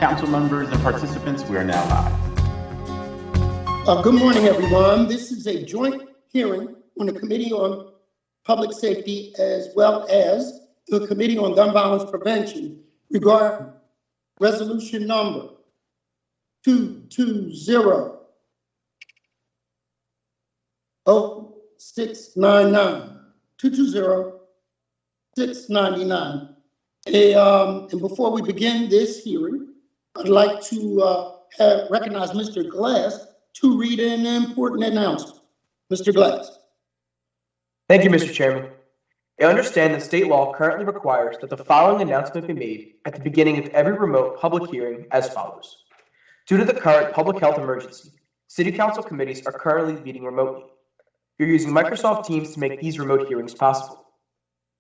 council members and participants, we are now live. Good morning, everyone. This is a joint hearing on the Committee on Public Safety as well as the Committee on Gun Violence Prevention regarding resolution number 220-0699. 220-699. And before we begin this hearing, I'd like to recognize Mr. Glass to read an important announcement. Mr. Glass. Thank you, Mr. Chairman. I understand that state law currently requires that the following announcement be made at the beginning of every remote public hearing as follows. Due to the current public health emergency, City Council committees are currently meeting remotely. You're using Microsoft Teams to make these remote hearings possible.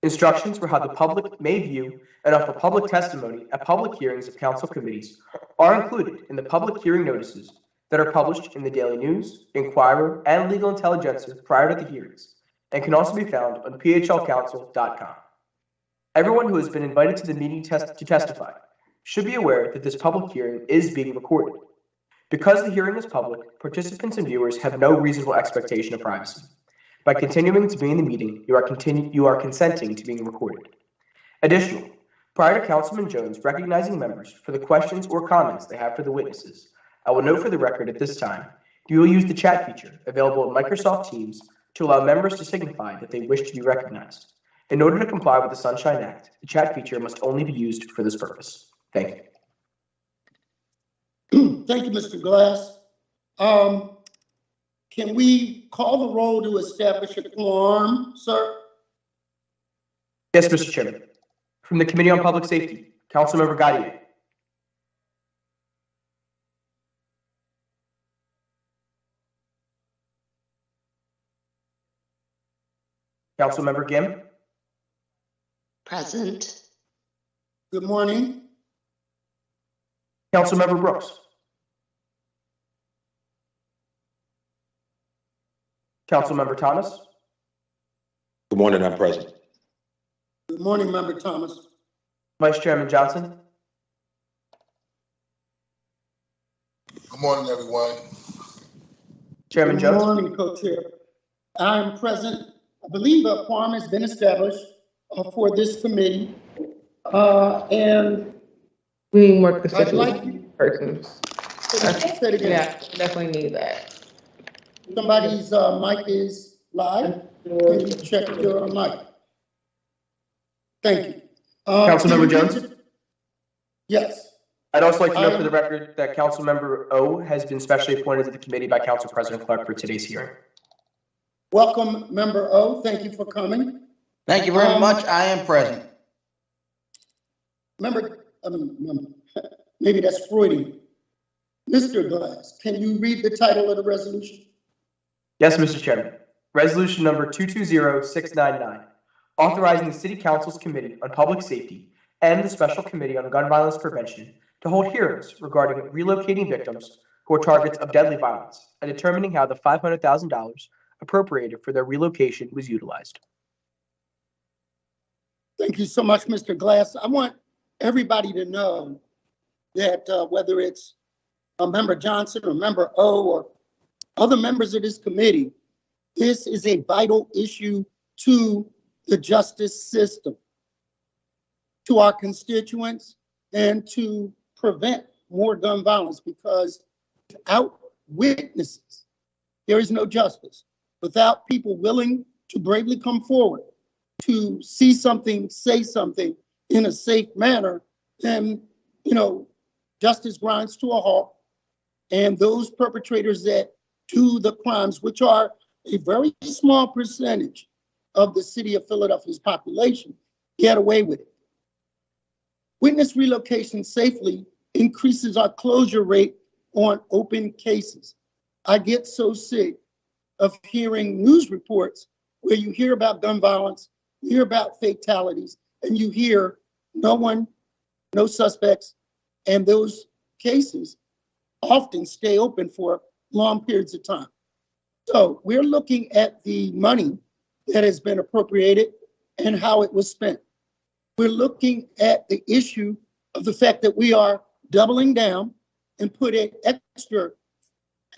Instructions for how the public may view and offer public testimony at public hearings of council committees are included in the public hearing notices that are published in the Daily News, Inquirer, and Legal Intelligencer prior to the hearings, and can also be found on phlcouncil.com. Everyone who has been invited to the meeting to testify should be aware that this public hearing is being recorded. Because the hearing is public, participants and viewers have no reasonable expectation of privacy. By continuing to be in the meeting, you are consenting to being recorded. Additionally, prior to Councilman Jones recognizing members for the questions or comments they have for the witnesses, I will note for the record at this time, you will use the chat feature available in Microsoft Teams to allow members to signify that they wish to be recognized. In order to comply with the Sunshine Act, the chat feature must only be used for this purpose. Thank you. Thank you, Mr. Glass. Can we call the roll to establish a quorum, sir? Yes, Mr. Chairman. From the Committee on Public Safety, Councilmember Gaudier. Councilmember Gim. Present. Good morning. Councilmember Brooks. Councilmember Thomas. Good morning, I'm present. Good morning, Member Thomas. Vice Chairman Johnson. Good morning, everyone. Chairman Jones. Good morning, Co-Chair. I'm present. I believe a quorum has been established for this committee, and we need more constituent like persons. Yeah, definitely need that. Somebody's mic is live. Can you check your mic? Thank you. Councilmember Jones? Yes. I'd also like to note for the record that Councilmember O has been specially appointed to the committee by Council President Clark for today's hearing. Welcome, Member O. Thank you for coming. Thank you very much. I am present. Maybe that's Freudian. Mr. Glass, can you read the title of the resolution? Yes, Mr. Chairman. Resolution number 220-699, authorizing the City Council's Committee on Public Safety and the Special Committee on Gun Violence Prevention to hold hearings regarding relocating victims who are targets of deadly violence and determining how the $500,000 appropriated for their relocation was utilized. Thank you so much, Mr. Glass. I want everybody to know that whether it's Member Johnson or Member O or other members of this committee, this is a vital issue to the justice system, to our constituents, and to prevent more gun violence, because without witnesses, there is no justice. Without people willing to bravely come forward to see something, say something in a safe manner, then, justice grinds to a halt. And those perpetrators that do the crimes, which are a very small percentage of the city of Philadelphia's population, get away with it. Witness relocation safely increases our closure rate on open cases. I get so sick of hearing news reports where you hear about gun violence, you hear about fatalities, and you hear no one, no suspects, and those cases often stay open for long periods of time. So we're looking at the money that has been appropriated and how it was spent. We're looking at the issue of the fact that we are doubling down and put an extra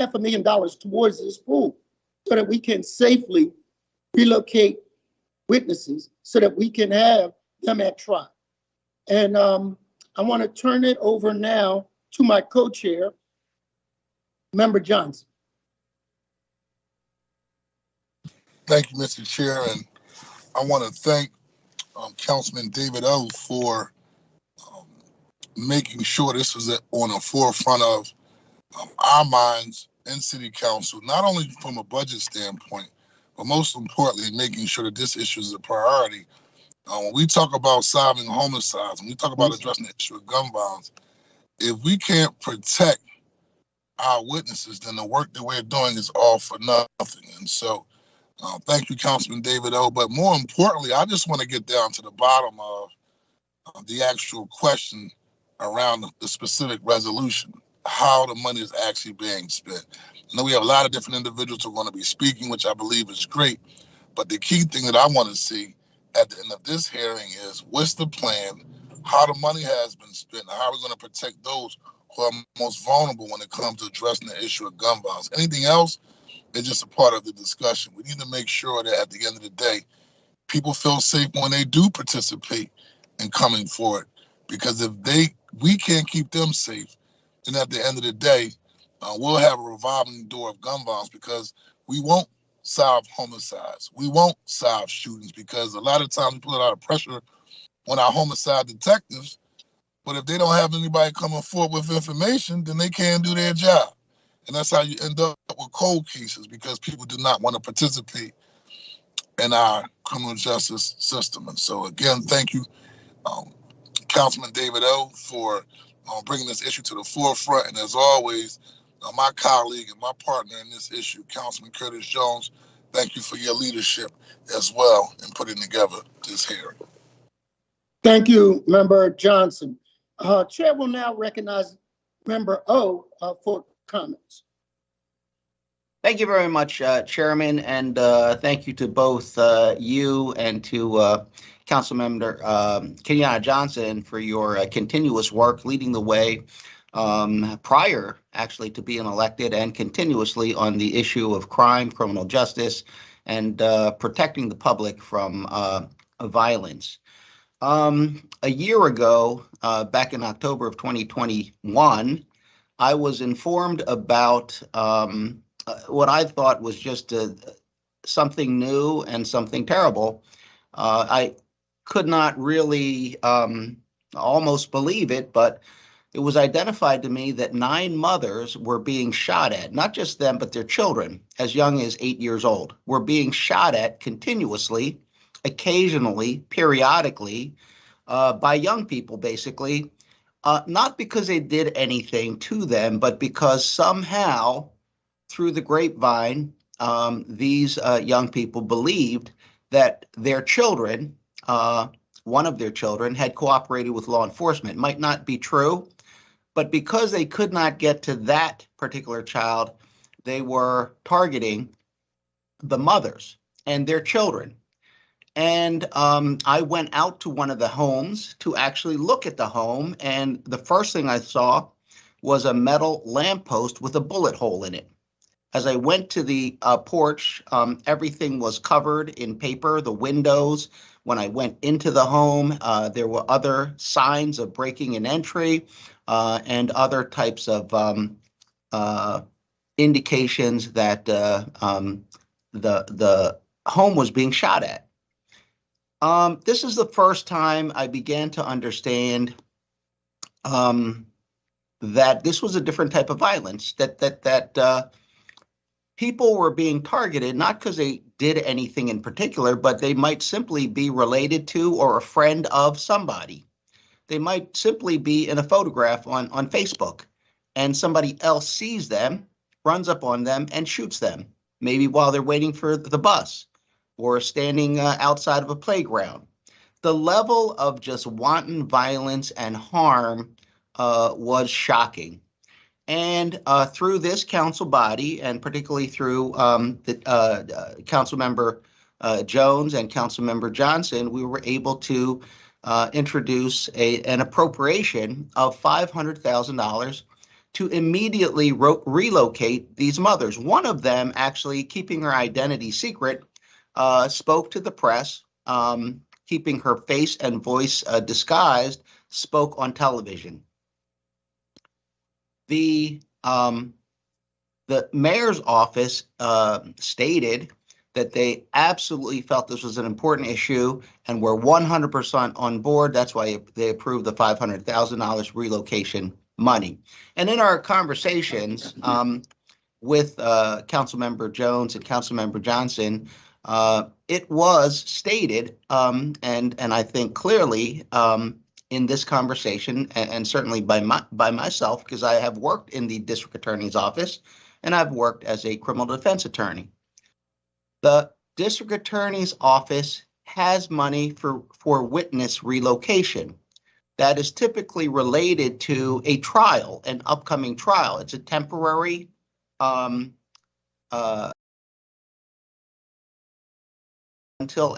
$500,000 towards this pool so that we can safely relocate witnesses so that we can have them at trial. And I want to turn it over now to my co-chair, Member Johnson. Thank you, Mr. Chair, and I want to thank Councilman David O for making sure this was on the forefront of our minds in City Council, not only from a budget standpoint, but most importantly, making sure that this issue is a priority. When we talk about solving homicides, when we talk about addressing the issue of gun violence, if we can't protect our witnesses, then the work that we're doing is all for nothing. And so, thank you, Councilman David O. But more importantly, I just want to get down to the bottom of the actual question around the specific resolution, how the money is actually being spent. I know we have a lot of different individuals who are going to be speaking, which I believe is great. But the key thing that I want to see at the end of this hearing is what's the plan, how the money has been spent, and how we're going to protect those who are most vulnerable when it comes to addressing the issue of gun violence. Anything else is just a part of the discussion. We need to make sure that at the end of the day, people feel safe when they do participate in coming forward. Because if we can't keep them safe, then at the end of the day, we'll have a revolving door of gun violence, because we won't solve homicides. We won't solve shootings, because a lot of times we put a lot of pressure on our homicide detectives, but if they don't have anybody coming forward with information, then they can't do their job. And that's how you end up with cold cases, because people do not want to participate in our criminal justice system. And so again, thank you, Councilman David O, for bringing this issue to the forefront. And as always, my colleague and my partner in this issue, Councilman Curtis Jones, thank you for your leadership as well in putting together this hearing. Thank you, Member Johnson. Chair will now recognize Member O for comments. Thank you very much, Chairman, and thank you to both you and to Councilmember Kenyatta Johnson for your continuous work leading the way prior actually to being elected, and continuously on the issue of crime, criminal justice, and protecting the public from violence. A year ago, back in October of 2021, I was informed about what I thought was just something new and something terrible. I could not really almost believe it, but it was identified to me that 9 mothers were being shot at, not just them, but their children, as young as 8 years old, were being shot at continuously, occasionally, periodically, by young people, basically, not because they did anything to them, but because somehow, through the grapevine, these young people believed that their children, one of their children, had cooperated with law enforcement. It might not be true, but because they could not get to that particular child, they were targeting the mothers and their children. And I went out to one of the homes to actually look at the home, and the first thing I saw was a metal lamppost with a bullet hole in it. As I went to the porch, everything was covered in paper, the windows. When I went into the home, there were other signs of breaking and entry and other types of indications that the home was being shot at. This is the first time I began to understand that this was a different type of violence, that people were being targeted, not because they did anything in particular, but they might simply be related to or a friend of somebody. They might simply be in a photograph on Facebook, and somebody else sees them, runs up on them, and shoots them, maybe while they're waiting for the bus or standing outside of a playground. The level of just wanton violence and harm was shocking. And through this council body, and particularly through the Councilmember Jones and Councilmember Johnson, we were able to introduce an appropriation of $500,000 to immediately relocate these mothers. One of them, actually keeping her identity secret, spoke to the press, keeping her face and voice disguised, spoke on television. The mayor's office stated that they absolutely felt this was an important issue and were 100% on board. That's why they approved the $500,000 relocation money. And in our conversations with Councilmember Jones and Councilmember Johnson, it was stated, and I think clearly in this conversation, and certainly by myself, because I have worked in the district attorney's office and I've worked as a criminal defense attorney. The district attorney's office has money for witness relocation. That is typically related to a trial, an upcoming trial. It's a temporary until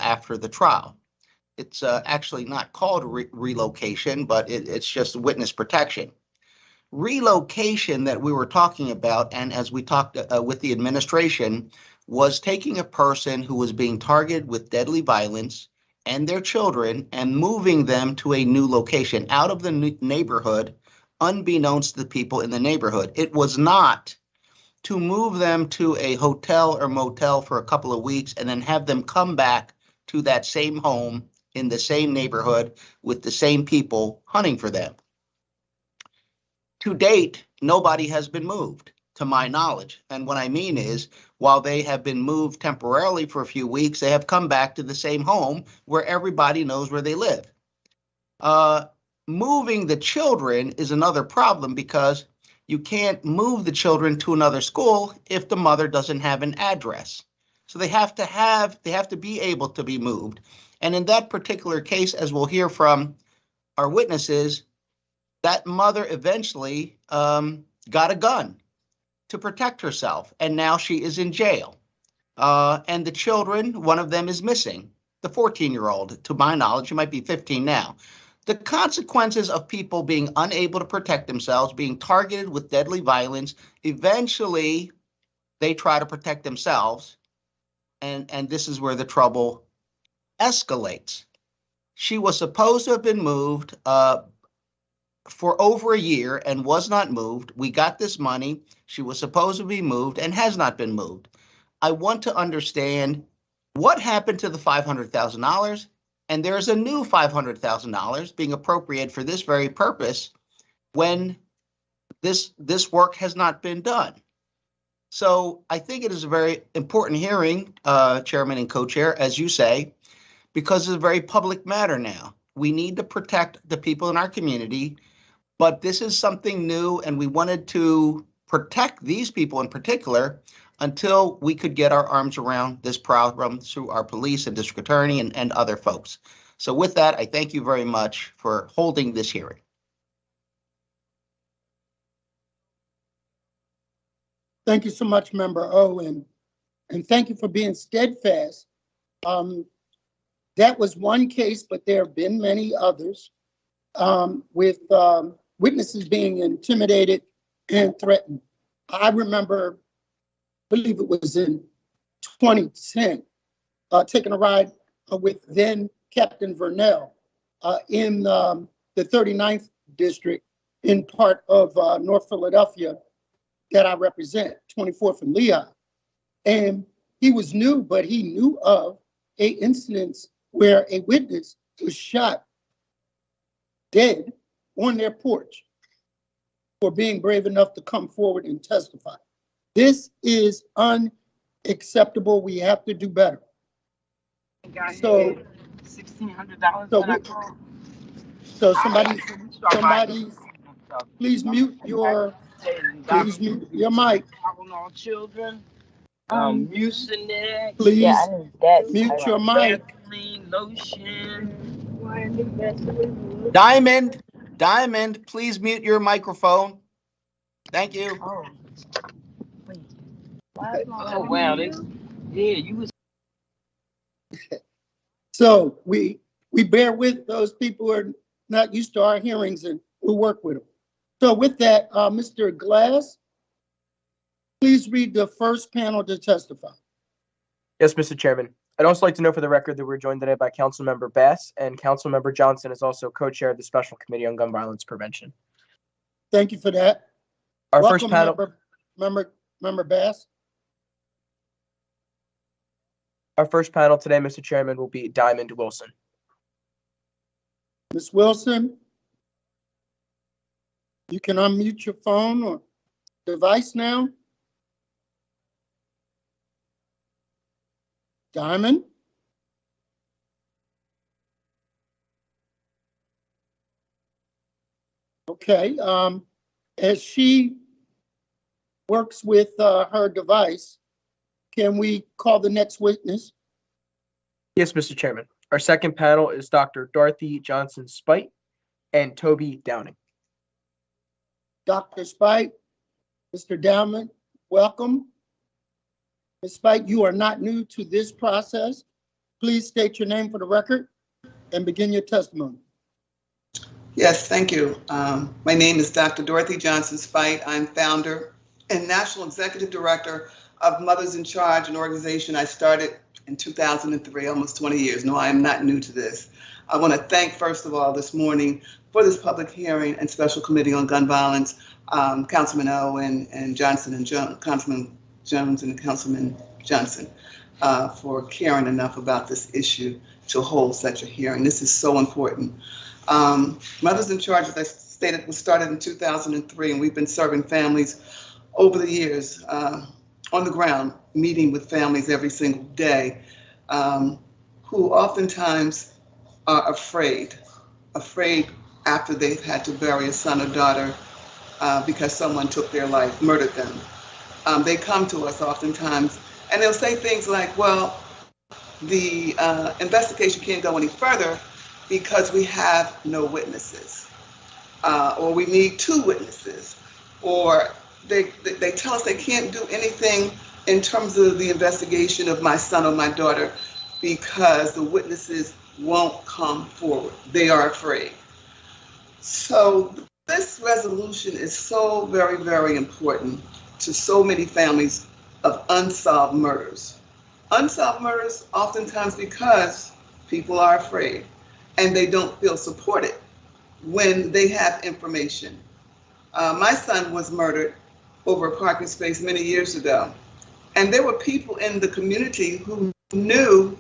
after the trial. It's actually not called relocation, but it's just witness protection. Relocation that we were talking about, and as we talked with the administration, was taking a person who was being targeted with deadly violence and their children and moving them to a new location out of the neighborhood, unbeknownst to the people in the neighborhood. It was not to move them to a hotel or motel for a couple of weeks and then have them come back to that same home in the same neighborhood with the same people hunting for them. To date, nobody has been moved, to my knowledge. And what I mean is, while they have been moved temporarily for a few weeks, they have come back to the same home where everybody knows where they live. Moving the children is another problem because you can't move the children to another school if the mother doesn't have an address. So they have to be able to be moved. And in that particular case, as we'll hear from our witnesses, that mother eventually got a gun to protect herself, and now she is in jail. And the children, one of them is missing, the 14-year-old. To my knowledge, she might be 15 now. The consequences of people being unable to protect themselves, being targeted with deadly violence, eventually they try to protect themselves, and this is where the trouble escalates. She was supposed to have been moved for over a year and was not moved. We got this money. She was supposed to be moved and has not been moved. I want to understand what happened to the $500,000, and there's a new $500,000 being appropriated for this very purpose when this work has not been done. So I think it is a very important hearing, Chairman and Co-Chair, as you say, because it's a very public matter now. We need to protect the people in our community, but this is something new, and we wanted to protect these people in particular until we could get our arms around this problem through our police and district attorney and other folks. So with that, I thank you very much for holding this hearing. Thank you so much, Member O, and thank you for being steadfast. That was one case, but there have been many others with witnesses being intimidated and threatened. I remember, I believe it was in 2010, taking a ride with then Captain Vernell in the 39th district in part of North Philadelphia that I represent, 24th and Lehigh. And he was new, but he knew of a incident where a witness was shot dead on their porch for being brave enough to come forward and testify. This is unacceptable. We have to do better. So $1,600. So somebody, please mute your mic. Children, Mucinex. Please mute your mic. Lotion. Diamond, please mute your microphone. Thank you. Oh, wow. Yeah, you was. So we we bear with those people who are not used to our hearings and we work with them. So with that, Mr. Glass, please read the first panel to testify. Yes, Mr. Chairman. I'd also like to know for the record that we're joined today by Councilmember Bass, and Councilmember Johnson is also co-chair of the Special Committee on Gun Violence Prevention. Thank you for that. Our Welcome, first panel, Member Bass. our first panel today, Mr. Chairman, will be Diamond Wilson. Ms. Wilson, you can unmute your phone or device now. Diamond? Okay, as she works with her device, can we call the next witness? Yes, Mr. Chairman. Our second panel is Dr. Dorothy Johnson Spite and Toby Downing. Dr. Spite, Mr. Downing, welcome. Ms. Spite, you are not new to this process. Please state your name for the record and begin your testimony. Yes, thank you. My name is Dr. Dorothy Johnson Spite. I'm founder and National Executive Director of Mothers in Charge, an organization I started in 2003, almost 20 years. No, I am not new to this. I want to thank, first of all, this morning for this public hearing and Special Committee on Gun Violence, Councilman O and Johnson and Councilman Jones and Councilman Johnson for caring enough about this issue to hold such a hearing. This is so important. Mothers in Charge, as I stated, was started in 2003, and we've been serving families over the years on the ground, meeting with families every single day who oftentimes are afraid after they've had to bury a son or daughter because someone took their life, murdered them. They come to us oftentimes and they'll say things like, well, the investigation can't go any further because we have no witnesses, or we need 2 witnesses, or they tell us they can't do anything in terms of the investigation of my son or my daughter because the witnesses won't come forward. They are afraid. So this resolution is so very, very important to so many families of unsolved murders. Unsolved murders oftentimes because people are afraid and they don't feel supported when they have information. My son was murdered over a parking space many years ago, and there were people in the community who knew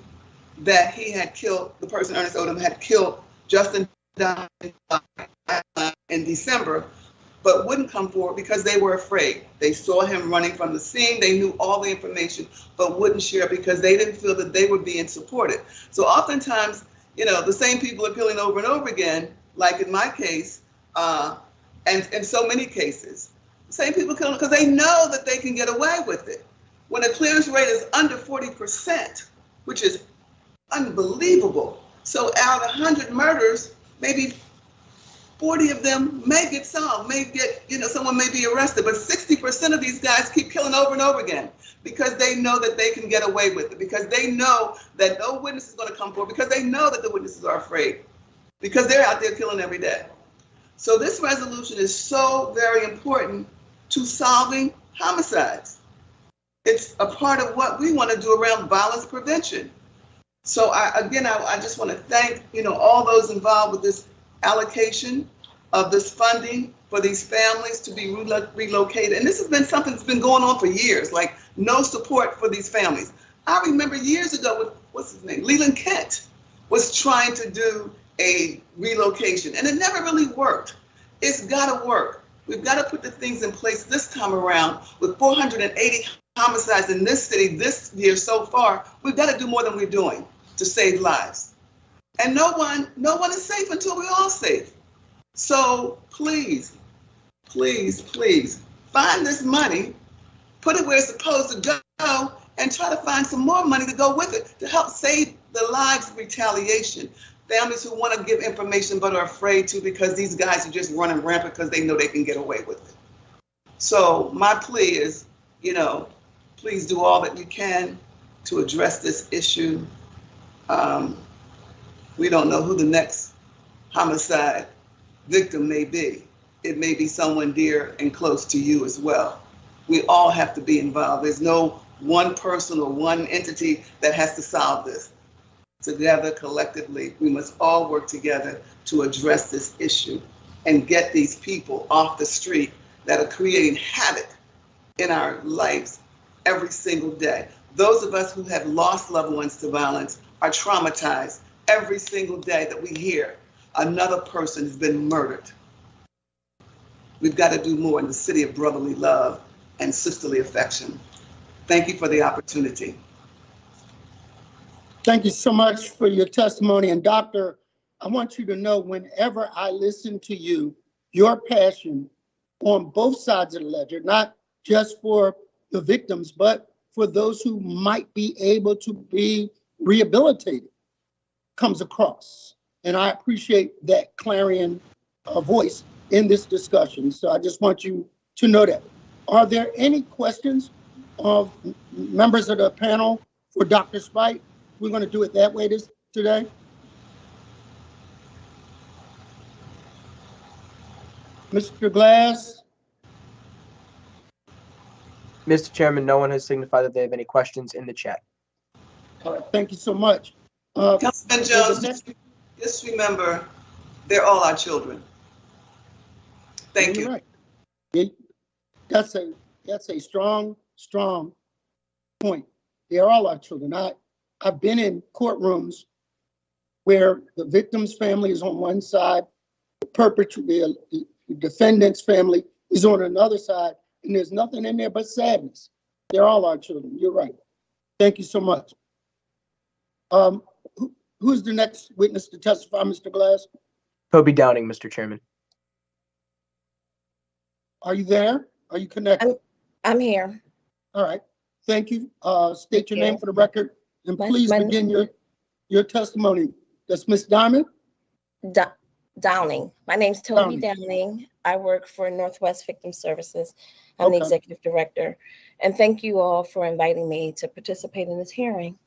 that he had killed, the person Ernest Odom had killed Justin in December, but wouldn't come forward because they were afraid. They saw him running from the scene. They knew all the information, but wouldn't share because they didn't feel that they were being supported. So oftentimes, the same people are killing over and over again, like in my case, and so many cases. The same people killing because they know that they can get away with it. When a clearance rate is under 40%, which is unbelievable. So out of 100 murders, maybe 40 of them may get solved, someone may be arrested, but 60% of these guys keep killing over and over again because they know that they can get away with it, because they know that no witness is going to come forward, because they know that the witnesses are afraid, because they're out there killing every day. So this resolution is so very important to solving homicides. It's a part of what we want to do around violence prevention. So I just want to thank, all those involved with this allocation of this funding for these families to be relocated. And this has been something that's been going on for years, like no support for these families. I remember years ago with, what's his name? Leland Kent was trying to do a relocation and it never really worked. It's gotta work. We've got to put the things in place this time around. With 480 homicides in this city this year so far, we've got to do more than we're doing to save lives. And no one is safe until we're all safe. So please, please, please find this money, put it where it's supposed to go, and try to find some more money to go with it to help save the lives of retaliation. Families who want to give information but are afraid to because these guys are just running rampant because they know they can get away with it. So my plea is, please do all that you can to address this issue. We don't know who the next homicide victim may be. It may be someone dear and close to you as well. We all have to be involved. There's no one person or one entity that has to solve this. Together, collectively, we must all work together to address this issue and get these people off the street that are creating havoc in our lives every single day. Those of us who have lost loved ones to violence are traumatized every single day that we hear another person has been murdered. We've got to do more in the city of brotherly love and sisterly affection. Thank you for the opportunity. Thank you so much for your testimony. And Doctor, I want you to know whenever I listen to you, your passion on both sides of the ledger, not just for the victims, but for those who might be able to be rehabilitated, comes across. And I appreciate that clarion voice in this discussion. So I just want you to know that. Are there any questions of members of the panel for Dr. Spite? We're going to do it that way today. Mr. Glass? Mr. Chairman, no one has signified that they have any questions in the chat. All right, thank you so much. Councilman Jones, just remember, they're all our children. Thank you. Right. That's a strong point. They're all our children. I've been in courtrooms where the victim's family is on one side, the defendant's family is on another side, and there's nothing in there but sadness. They're all our children. You're right. Thank you so much. Who's the next witness to testify, Mr. Glass? Toby Downing, Mr. Chairman. Are you there? Are you connected? I'm here. All right. Thank you. State your name for the record, and please begin your testimony. That's Ms. Diamond? Downing. My name's Toby Downing. I work for Northwest Victim Services. I'm the executive director. And thank you all for inviting me to participate in this hearing.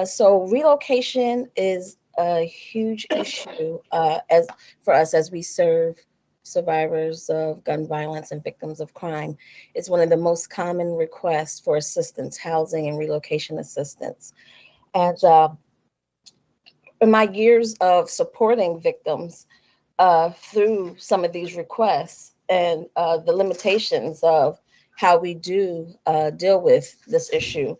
So relocation is a huge issue for us as we serve survivors of gun violence and victims of crime. It's one of the most common requests for assistance, housing and relocation assistance. And in my years of supporting victims through some of these requests and the limitations of how we do deal with this issue,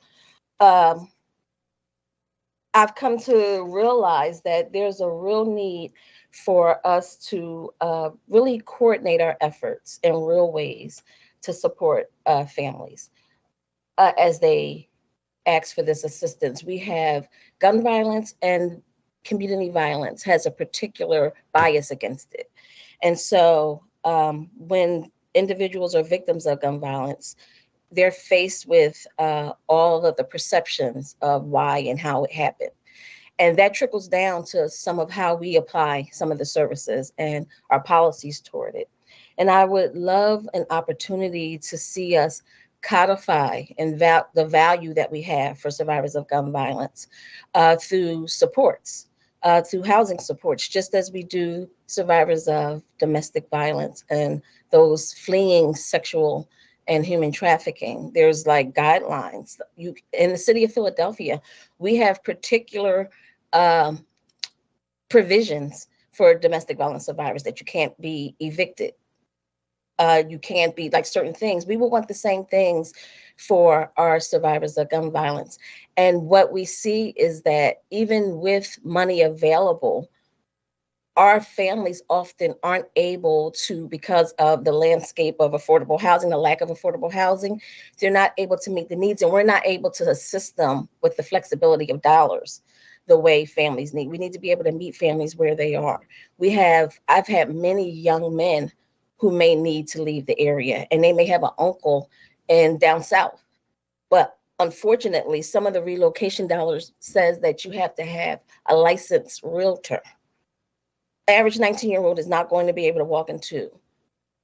I've come to realize that there's a real need for us to really coordinate our efforts in real ways to support families as they ask for this assistance. We have gun violence, and community violence has a particular bias against it. And so when individuals are victims of gun violence, they're faced with all of the perceptions of why and how it happened. And that trickles down to some of how we apply some of the services and our policies toward it. And I would love an opportunity to see us codify and the value that we have for survivors of gun violence through supports, through housing supports, just as we do survivors of domestic violence and those fleeing sexual and human trafficking. There's like guidelines. In the city of Philadelphia, we have particular provisions for domestic violence survivors that you can't be evicted. You can't be like certain things. We will want the same things for our survivors of gun violence. And what we see is that even with money available, our families often aren't able to, because of the landscape of affordable housing, the lack of affordable housing, they're not able to meet the needs, and we're not able to assist them with the flexibility of dollars the way families need. We need to be able to meet families where they are. I've had many young men who may need to leave the area, and they may have an uncle in down south. But unfortunately, some of the relocation dollars says that you have to have a licensed realtor. Average 19-year-old is not going to be able to walk into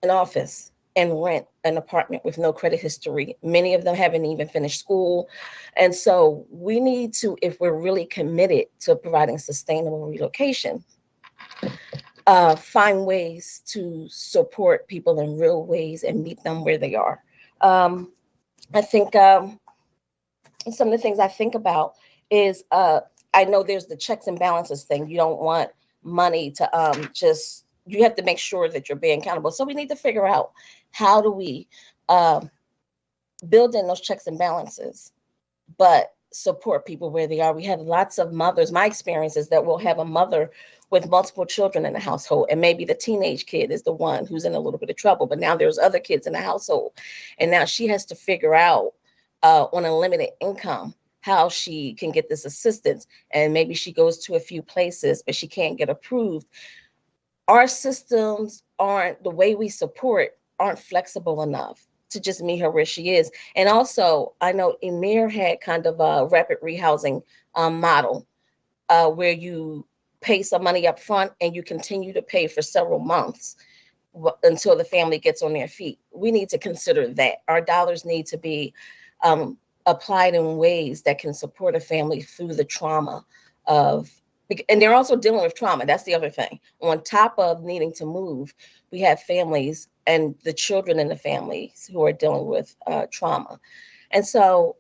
an office and rent an apartment with no credit history. Many of them haven't even finished school. And so we need to, if we're really committed to providing sustainable relocation, find ways to support people in real ways and meet them where they are. I think some of the things I think about is I know there's the checks and balances thing. You don't want money to just, you have to make sure that you're being accountable. So we need to figure out, how do we build in those checks and balances, but support people where they are. We have lots of mothers. My experience is that we'll have a mother with multiple children in the household, and maybe the teenage kid is the one who's in a little bit of trouble, but now there's other kids in the household, and now she has to figure out on a limited income how she can get this assistance, and maybe she goes to a few places, but she can't get approved. Our systems aren't, the way we support aren't flexible enough to just meet her where she is. And also, I know Emir had kind of a rapid rehousing model where you pay some money up front and you continue to pay for several months until the family gets on their feet. We need to consider that. Our dollars need to be applied in ways that can support a family through the trauma of, and they're also dealing with trauma. That's the other thing. On top of needing to move, we have families and the children in the families who are dealing with trauma. And so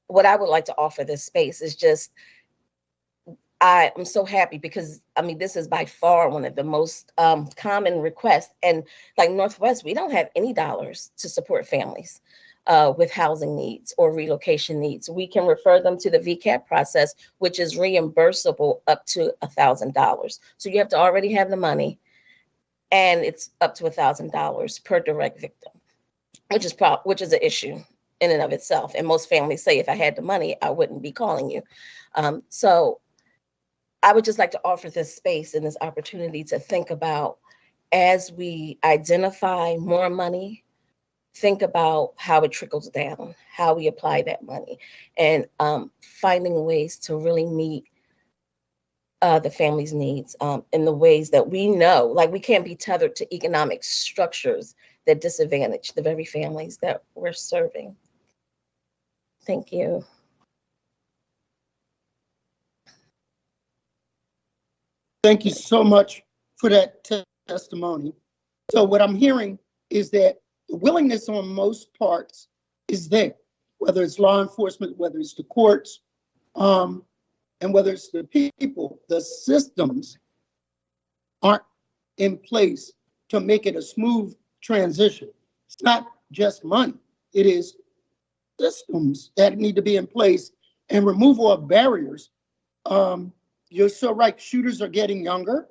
what I would like to offer this space is just, I am so happy because, I mean, this is by far one of the most common requests. And like Northwest, we don't have any dollars to support families with housing needs or relocation needs. We can refer them to the VCAP process, which is reimbursable up to $1,000. So you have to already have the money, and it's up to $1,000 per direct victim, which is an issue in and of itself. And most families say, if I had the money, I wouldn't be calling you. So I would just like to offer this space and this opportunity to think about, as we identify more money, think about how it trickles down, how we apply that money, and finding ways to really meet the family's needs in the ways that we know, like we can't be tethered to economic structures that disadvantage the very families that we're serving. Thank you. Thank you so much for that testimony. So what I'm hearing is that the willingness on most parts is there, whether it's law enforcement, whether it's the courts, and whether it's the people. The systems aren't in place to make it a smooth transition. It's not just money. It is systems that need to be in place and removal of barriers. You're so right. Shooters are getting younger.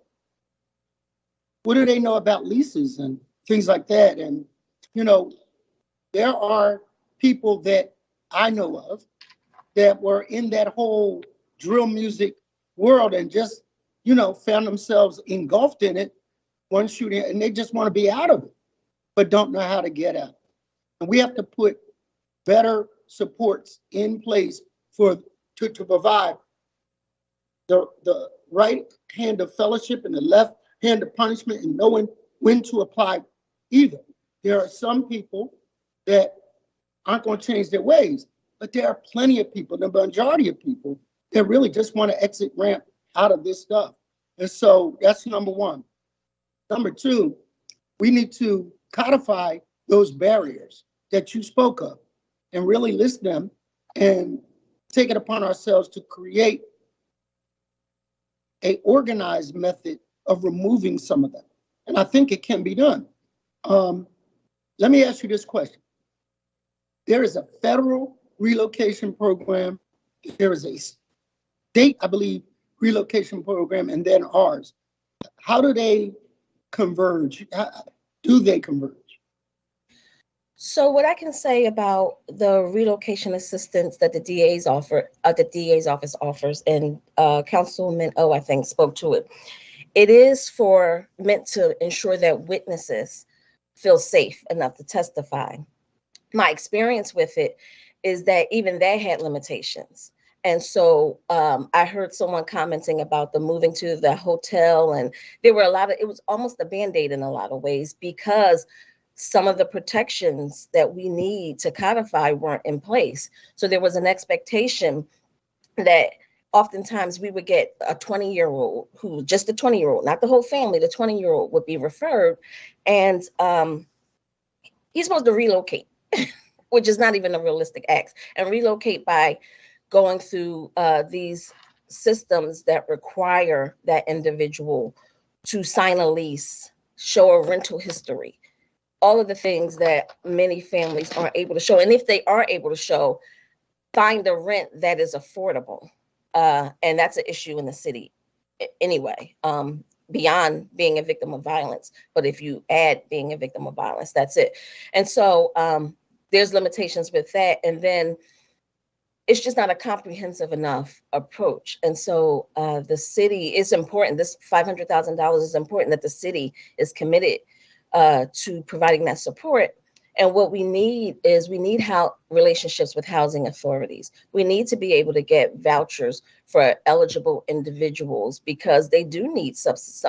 What do they know about leases and things like that? And, you know, there are people that I know of that were in that whole drill music world and just, you know, found themselves engulfed in it, one shooting, and they just want to be out of it, but don't know how to get out. And we have to put better supports in place to provide the right hand of fellowship and the left hand of punishment, and knowing when to apply either. There are some people that aren't going to change their ways, but there are plenty of people, the majority of people, that really just want to exit ramp out of this stuff. And so that's number one. Number two, we need to codify those barriers that you spoke of and really list them and take it upon ourselves to create a organized method of removing some of them. And I think it can be done. Let me ask you this question. There is a federal relocation program. There is a state, I believe, relocation program, and then ours. How do they converge? Do they converge? So what I can say about the relocation assistance that the DA's office offers, and Councilman O, I think, spoke to it. It is meant to ensure that witnesses feel safe enough to testify. My experience with it is that even that had limitations. And so I heard someone commenting about the moving to the hotel, and there were it was almost a Band-Aid in a lot of ways, because some of the protections that we need to codify weren't in place. So there was an expectation that oftentimes we would get a 20-year-old who, just a 20-year-old, not the whole family, the 20-year-old would be referred, and he's supposed to relocate, which is not even a realistic act, and relocate by going through these systems that require that individual to sign a lease, show a rental history, all of the things that many families aren't able to show. And if they are able to show, find a rent that is affordable. And that's an issue in the city anyway, beyond being a victim of violence. But if you add being a victim of violence, that's it. And so there's limitations with that. And then it's just not a comprehensive enough approach. And so the city is important. This $500,000 is important, that the city is committed to providing that support. And what we need is relationships with housing authorities. We need to be able to get vouchers for eligible individuals because they do need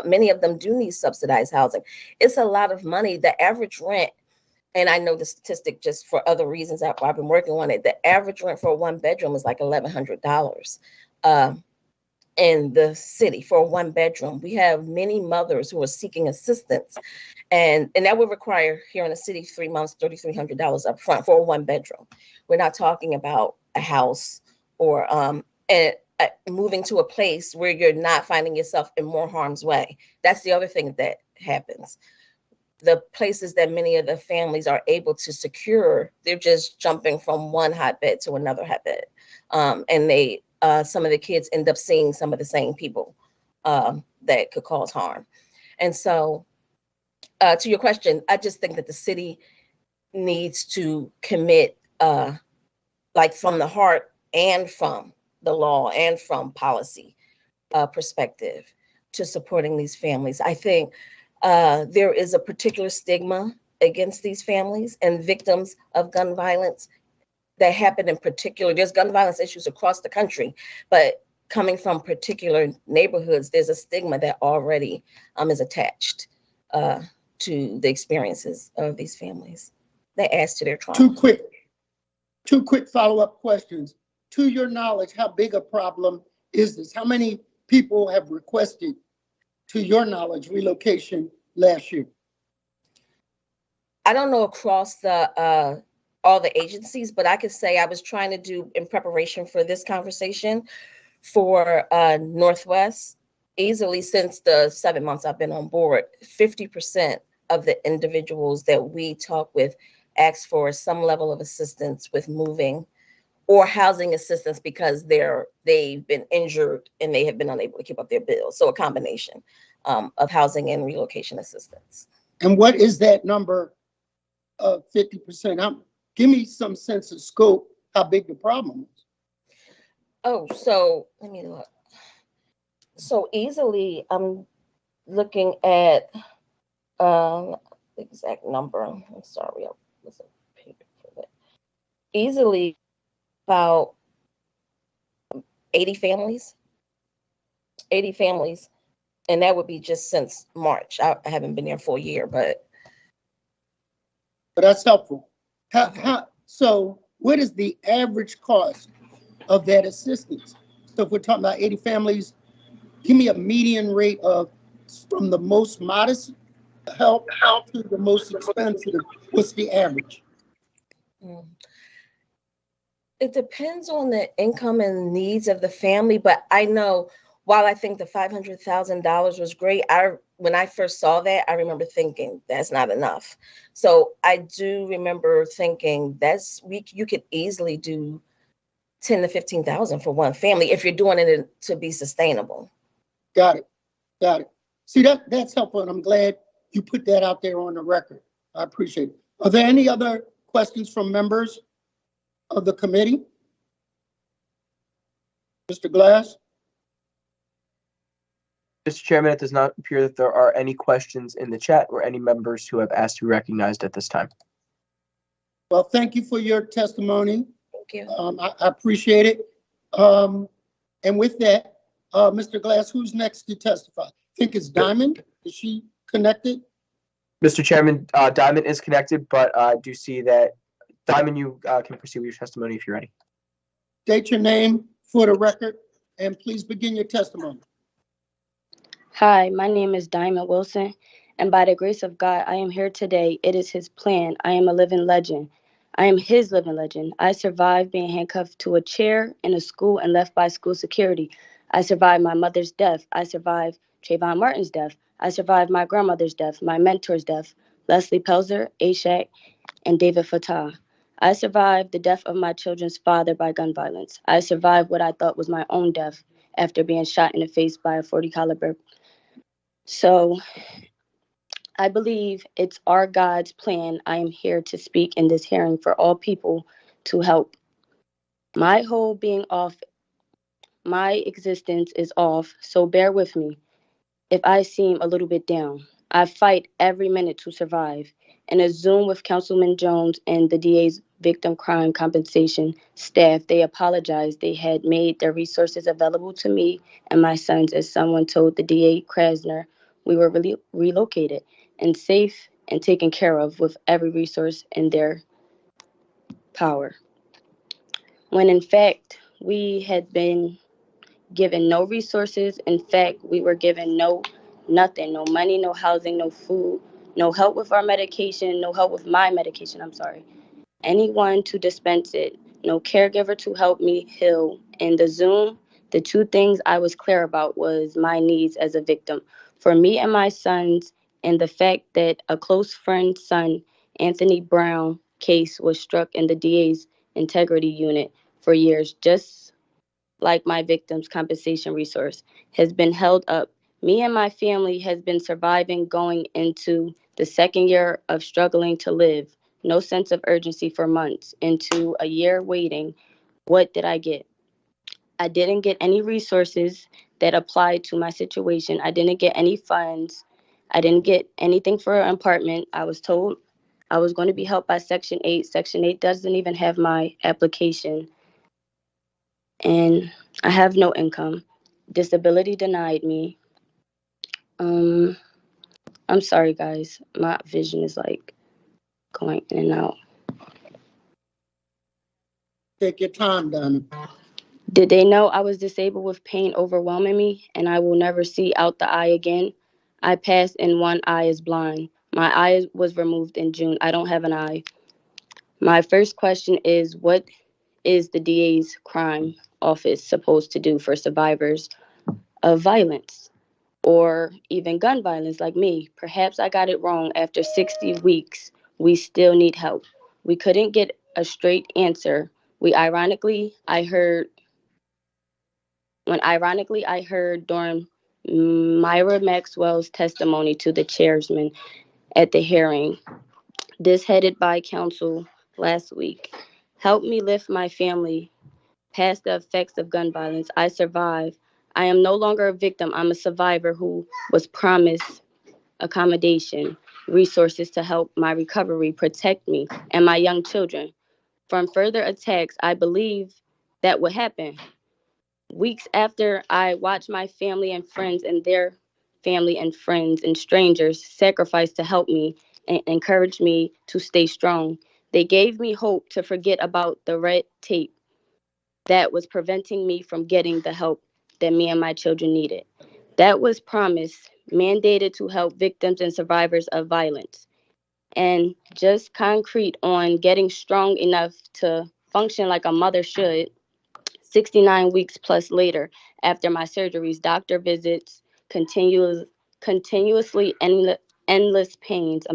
many of them do need subsidized housing. It's a lot of money. The average rent, and I know the statistic just for other reasons I've been working on it, the average rent for a one bedroom is like $1,100 in the city for a one bedroom. We have many mothers who are seeking assistance, and that would require here in the city 3 months, $3,300 up front for a one bedroom. We're not talking about a house or moving to a place where you're not finding yourself in more harm's way. That's the other thing that happens. The places that many of the families are able to secure, they're just jumping from one hotbed to another hotbed. And some of the kids end up seeing some of the same people that could cause harm. And so to your question, I just think that the city needs to commit like from the heart and from the law and from policy perspective to supporting these families. I think there is a particular stigma against these families and victims of gun violence that happen in particular. There's gun violence issues across the country, but coming from particular neighborhoods, there's a stigma that already is attached to the experiences of these families that adds to their trauma. Two quick follow-up questions. To your knowledge, how big a problem is this? How many people have requested, to your knowledge, relocation last year? I don't know across the all the agencies, but I could say I was trying to do, in preparation for this conversation, for Northwest, easily since the 7 months I've been on board, 50% of the individuals that we talk with ask for some level of assistance with moving or housing assistance because they've been injured and they have been unable to keep up their bills. So a combination of housing and relocation assistance. And what is that number of 50%? Give me some sense of scope, how big the problem is. Oh, so let me look. So easily, I'm looking at the exact number. I'm sorry, I wasn't prepared for that. Easily about 80 families. 80 families. And that would be just since March. I haven't been there for a year, but that's helpful. So what is the average cost of that assistance? So if we're talking about 80 families, give me a median rate of, from the most modest help to the most expensive. What's the average? It depends on the income and needs of the family, but I know while I think the $500,000 was great, when I first saw that, I remember thinking that's not enough. So I do remember thinking you could easily do 10 to 15,000 for one family if you're doing it to be sustainable. Got it. See, that's helpful, and I'm glad you put that out there on the record. I appreciate it. Are there any other questions from members of the committee? Mr. Glass? Mr. Chairman, it does not appear that there are any questions in the chat or any members who have asked to be recognized at this time. Well, thank you for your testimony. Thank you. I appreciate it. And with that, Mr. Glass, who's next to testify? I think it's Diamond. Is she connected? Mr. Chairman, Diamond is connected, but I do see that Diamond, you can proceed with your testimony if you're ready. State your name for the record and please begin your testimony. Hi, my name is Diamond Wilson, and by the grace of God, I am here today. It is His plan. I am a living legend. I am His living legend. I survived being handcuffed to a chair in a school and left by school security. I survived my mother's death. I survived Trayvon Martin's death. I survived my grandmother's death, my mentor's death, Leslie Pelzer, Ashak, and David Fattah. I survived the death of my children's father by gun violence. I survived what I thought was my own death after being shot in the face by a .40 caliber. So I believe it's our God's plan. I am here to speak in this hearing for all people to help. My whole being off, my existence is off, so bear with me if I seem a little bit down. I fight every minute to survive. In a Zoom with Councilman Jones and the DA's victim crime compensation staff, they apologized. They had made their resources available to me and my sons, as someone told the DA Krasner. We were really relocated and safe and taken care of with every resource in their power. When in fact, we had been given no resources. In fact, we were given nothing, no money, no housing, no food, no help with our medication, no help with my medication, anyone to dispense it, no caregiver to help me heal. In the Zoom, the two things I was clear about was my needs as a victim. For me and my sons, and the fact that a close friend's son, Anthony Brown, case was struck in the DA's integrity unit for years, just like my victim's compensation resource, has been held up. Me and my family has been surviving going into the second year of struggling to live. No sense of urgency for months. Into a year waiting, what did I get? I didn't get any resources that applied to my situation. I didn't get any funds. I didn't get anything for an apartment. I was told I was going to be helped by Section 8. Section 8 doesn't even have my application. And I have no income. Disability denied me. I'm sorry, guys. My vision is like going in and out. Take your time, Donna. Did they know I was disabled with pain overwhelming me and I will never see out the eye again? I passed and one eye is blind. My eye was removed in June. I don't have an eye. My first question is, what is the DA's crime office supposed to do for survivors of violence or even gun violence like me? Perhaps I got it wrong. After 60 weeks, we still need help. We couldn't get a straight answer. Ironically I heard during Myra Maxwell's testimony to the chairman at the hearing, this headed by counsel last week. Help me lift my family past the effects of gun violence. I survived. I am no longer a victim. I'm a survivor who was promised accommodation, resources to help my recovery, protect me and my young children from further attacks. I believe that would happen. Weeks after I watched my family and friends and their family and friends and strangers sacrifice to help me and encourage me to stay strong. They gave me hope to forget about the red tape that was preventing me from getting the help that me and my children needed. That was promised, mandated to help victims and survivors of violence. And just concrete on getting strong enough to function like a mother should, 69 weeks plus later, after my surgeries, doctor visits, continuously endless pains.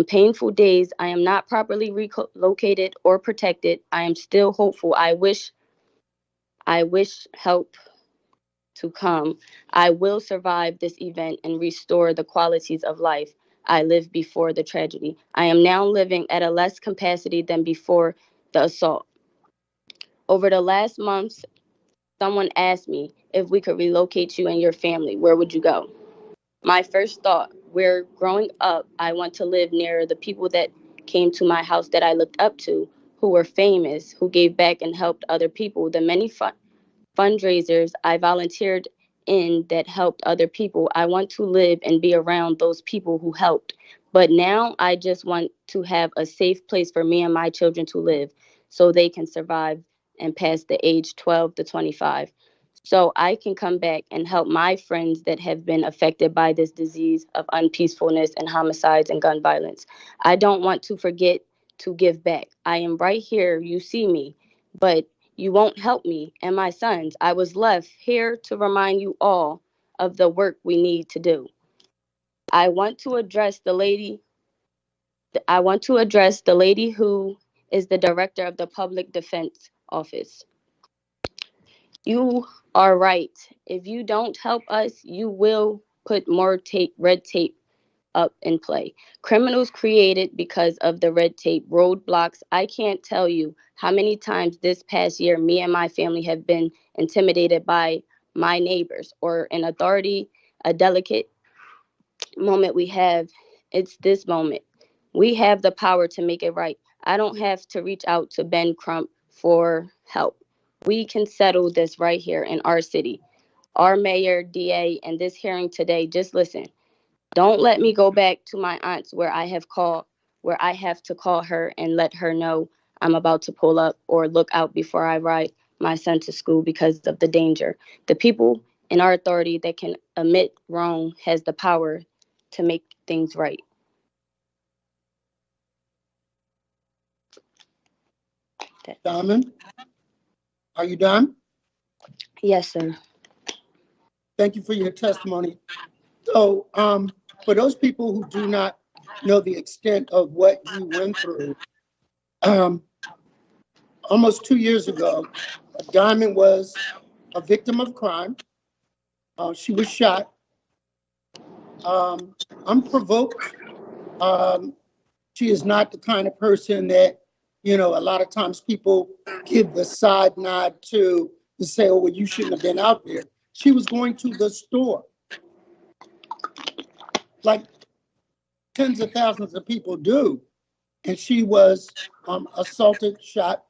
Painful days. I am not properly relocated or protected. I am still hopeful. I wish help to come. I will survive this event and restore the qualities of life I lived before the tragedy. I am now living at a less capacity than before the assault. Over the last months, someone asked me if we could relocate you and your family. Where would you go? My first thought, where growing up, I want to live near the people that came to my house that I looked up to, who were famous, who gave back and helped other people. The many fundraisers I volunteered in that helped other people. I want to live and be around those people who helped. But now I just want to have a safe place for me and my children to live so they can survive and pass the age 12 to 25. So I can come back and help my friends that have been affected by this disease of unpeacefulness and homicides and gun violence. I don't want to forget to give back. I am right here. You see me, but you won't help me and my sons. I was left here to remind you all of the work we need to do. I want to address the lady. I want to address the lady who is the director of the Public Defense Office. You are right. If you don't help us, you will put more red tape up in play. Criminals created because of the red tape, roadblocks. I can't tell you how many times this past year me and my family have been intimidated by my neighbors or an authority, a delicate moment we have. It's this moment. We have the power to make it right. I don't have to reach out to Ben Crump for help. We can settle this right here in our city. Our mayor, DA, and this hearing today, just listen. Don't let me go back to my aunt's where I have to call her and let her know I'm about to pull up or look out before I ride my son to school because of the danger. The people in our authority that can admit wrong has the power to make things right. Diamond, are you done? Yes, sir. Thank you for your testimony. So, for those people who do not know the extent of what you went through, almost 2 years ago, Diamond was a victim of crime. She was shot, unprovoked. She is not the kind of person that, a lot of times people give the side nod to say, oh, well, you shouldn't have been out there. She was going to the store, like tens of thousands of people do. And she was assaulted, shot,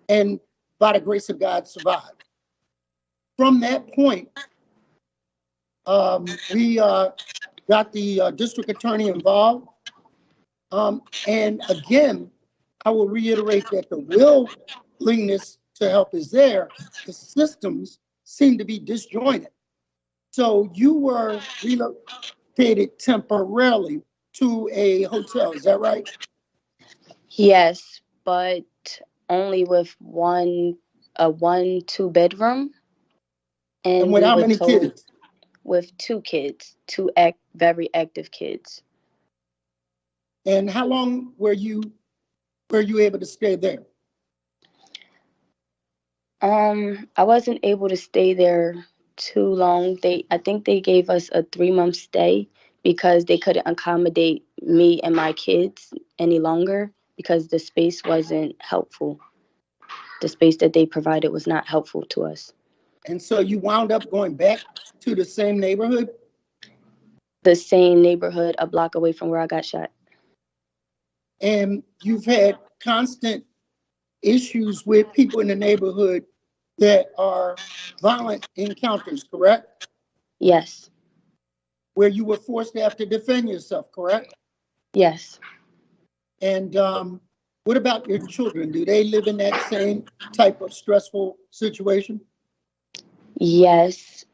and by the grace of God, survived. From that point, we got the district attorney involved. And again, I will reiterate that the willingness to help is there. The systems seem to be disjointed. So you were relocated temporarily to a hotel, is that right? Yes, but only with a 2 bedroom. And with we how were many told kids? with 2 kids, very active kids. And how long were you able to stay there? I wasn't able to stay there too long. I think they gave us a 3-month stay because they couldn't accommodate me and my kids any longer because the space wasn't helpful. The space that they provided was not helpful to us. And so you wound up going back to the same neighborhood? The same neighborhood, a block away from where I got shot. And you've had constant issues with people in the neighborhood that are violent encounters, correct? Yes. Where you were forced to have to defend yourself, correct? Yes. And what about your children? Do they live in that same type of stressful situation? Yes.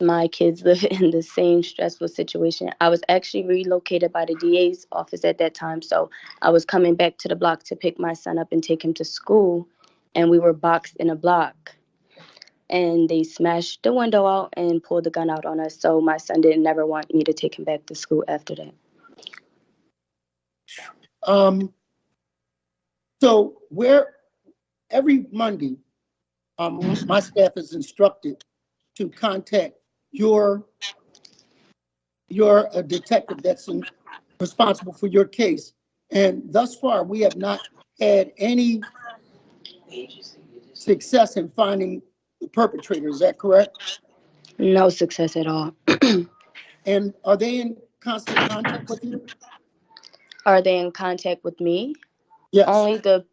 My kids live in the same stressful situation. I was actually relocated by the DA's office at that time. So I was coming back to the block to pick my son up and take him to school. And we were boxed in a block. And they smashed the window out and pulled the gun out on us. So my son didn't never want me to take him back to school after that. So where every Monday, my staff is instructed to contact your detective that's responsible for your case. And thus far, we have not had any success in finding the perpetrator. Is that correct? No success at all. And are they in constant contact with you? Are they in contact with me? Yes. Only the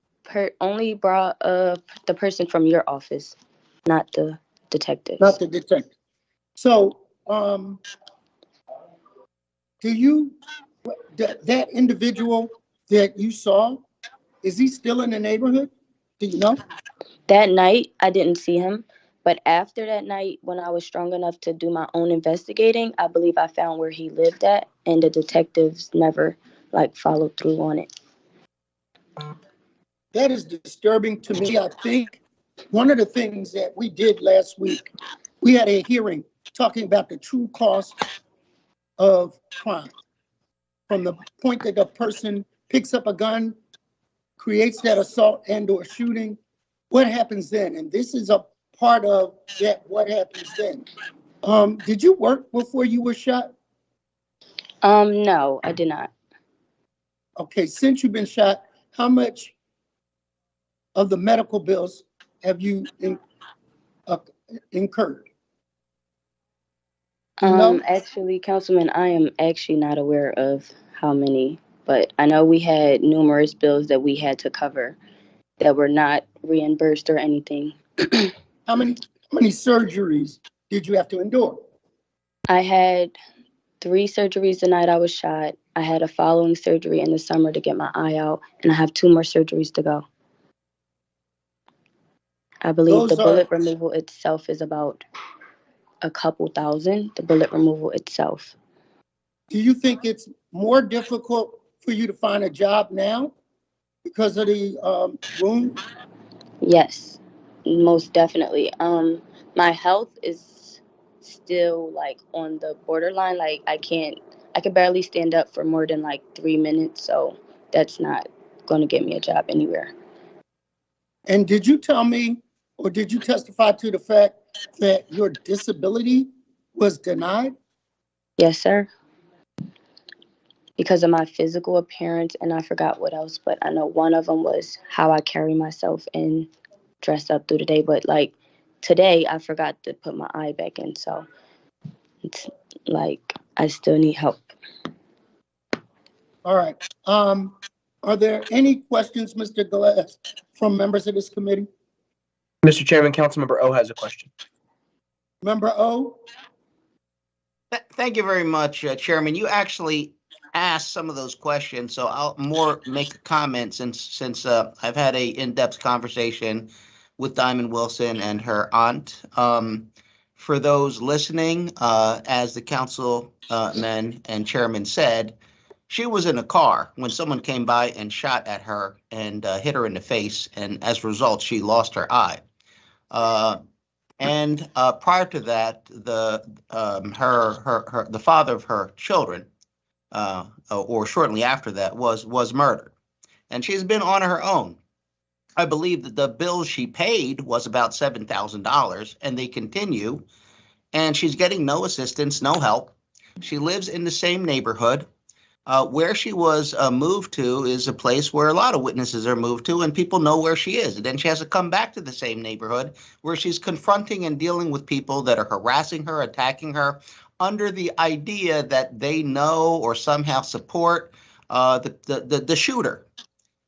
person from your office, not the detectives. Not the detective. So, that individual that you saw, is he still in the neighborhood? Do you know? That night, I didn't see him. But after that night, when I was strong enough to do my own investigating, I believe I found where he lived at, and the detectives never followed through on it. That is disturbing to me. I think one of the things that we did last week, we had a hearing talking about the true cost of crime. From the point that the person picks up a gun, creates that assault and/or shooting, what happens then? And this is a part of that, what happens then. Did you work before you were shot? No, I did not. Okay, since you've been shot, how much of the medical bills have you incurred? Actually, Councilman, I am actually not aware of how many, but I know we had numerous bills that we had to cover that were not reimbursed or anything. How many surgeries did you have to endure? I had 3 surgeries the night I was shot. I had a following surgery in the summer to get my eye out, and I have 2 more surgeries to go. I believe the bullet removal itself is about a couple thousand, the bullet removal itself. Do you think it's more difficult for you to find a job now because of the wound? Yes, most definitely. My health is still on the borderline. I can barely stand up for more than 3 minutes, so that's not going to get me a job anywhere. And did you tell me, or did you testify to the fact that your disability was denied? Yes, sir. Because of my physical appearance, and I forgot what else, but I know one of them was how I carry myself and dress up through the day. But today, I forgot to put my eye back in, so it's I still need help. All right. Are there any questions, Mr. Glass, from members of this committee? Mr. Chairman, Councilmember O has a question. Member O? Thank you very much, Chairman. You actually asked some of those questions, so I'll more make a comment since I've had a in-depth conversation with Diamond Wilson and her aunt. For those listening, as the councilman and chairman said, she was in a car when someone came by and shot at her and hit her in the face, and as a result, she lost her eye. And prior to that, the father of her children, or shortly after that, was murdered, and she's been on her own. I believe that the bill she paid was about $7,000, and they continue, and she's getting no assistance, no help. She lives in the same neighborhood. Where she was moved to is a place where a lot of witnesses are moved to, and people know where she is. And then she has to come back to the same neighborhood where she's confronting and dealing with people that are harassing her, attacking her, under the idea that they know or somehow support the shooter.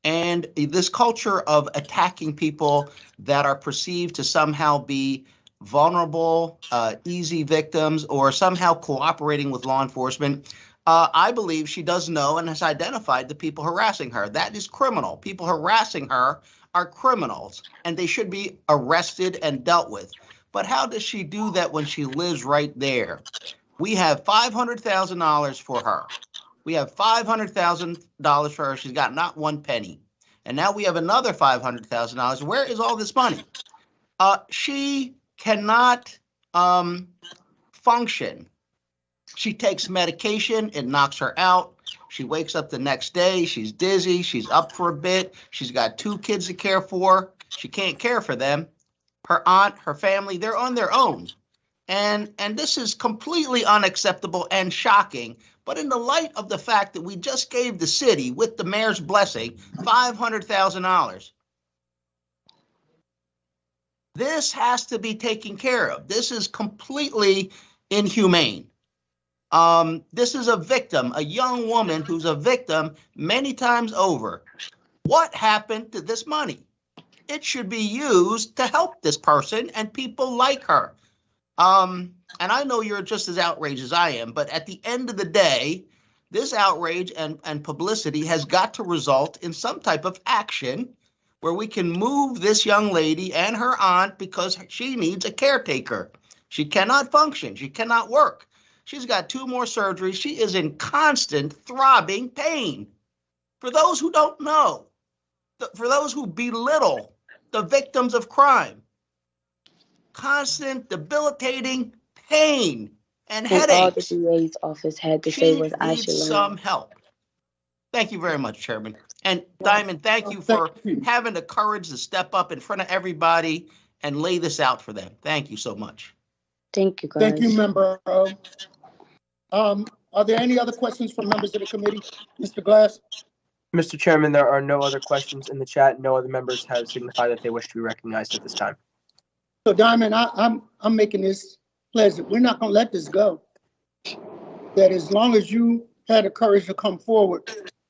And this culture of attacking people that are perceived to somehow be vulnerable, easy victims, or somehow cooperating with law enforcement. I believe she does know and has identified the people harassing her. That is criminal. People harassing her are criminals, and they should be arrested and dealt with. But how does she do that when she lives right there? We have $500,000 for her. We have $500,000 for her. She's got not one penny. And now we have another $500,000. Where is all this money? She cannot function. She takes medication, it knocks her out. She wakes up the next day, she's dizzy, she's up for a bit. She's got 2 kids to care for. She can't care for them. Her aunt, her family, they're on their own. And this is completely unacceptable and shocking. But in the light of the fact that we just gave the city, with the mayor's blessing, $500,000, this has to be taken care of. This is completely inhumane. This is a victim, a young woman who's a victim many times over. What happened to this money? It should be used to help this person and people like her. And I know you're just as outraged as I am, but at the end of the day, this outrage and publicity has got to result in some type of action where we can move this young lady and her aunt because she needs a caretaker. She cannot function. She cannot work. She's got 2 more surgeries. She is in constant throbbing pain. For those who don't know, for those who belittle the victims of crime, constant debilitating pain and And all the headaches. DA's office had to say She was, I needs should learn. some help. Thank you very much, Chairman. And Diamond, thank you for having the courage to step up in front of everybody and lay this out for them. Thank you so much. Thank you, guys. Thank you, Member O. Are there any other questions from members of the committee? Mr. Glass? Mr. Chairman, there are no other questions in the chat. No other members have signified that they wish to be recognized at this time. So Diamond, I'm making this pledge that we're not gonna let this go. That as long as you had the courage to come forward,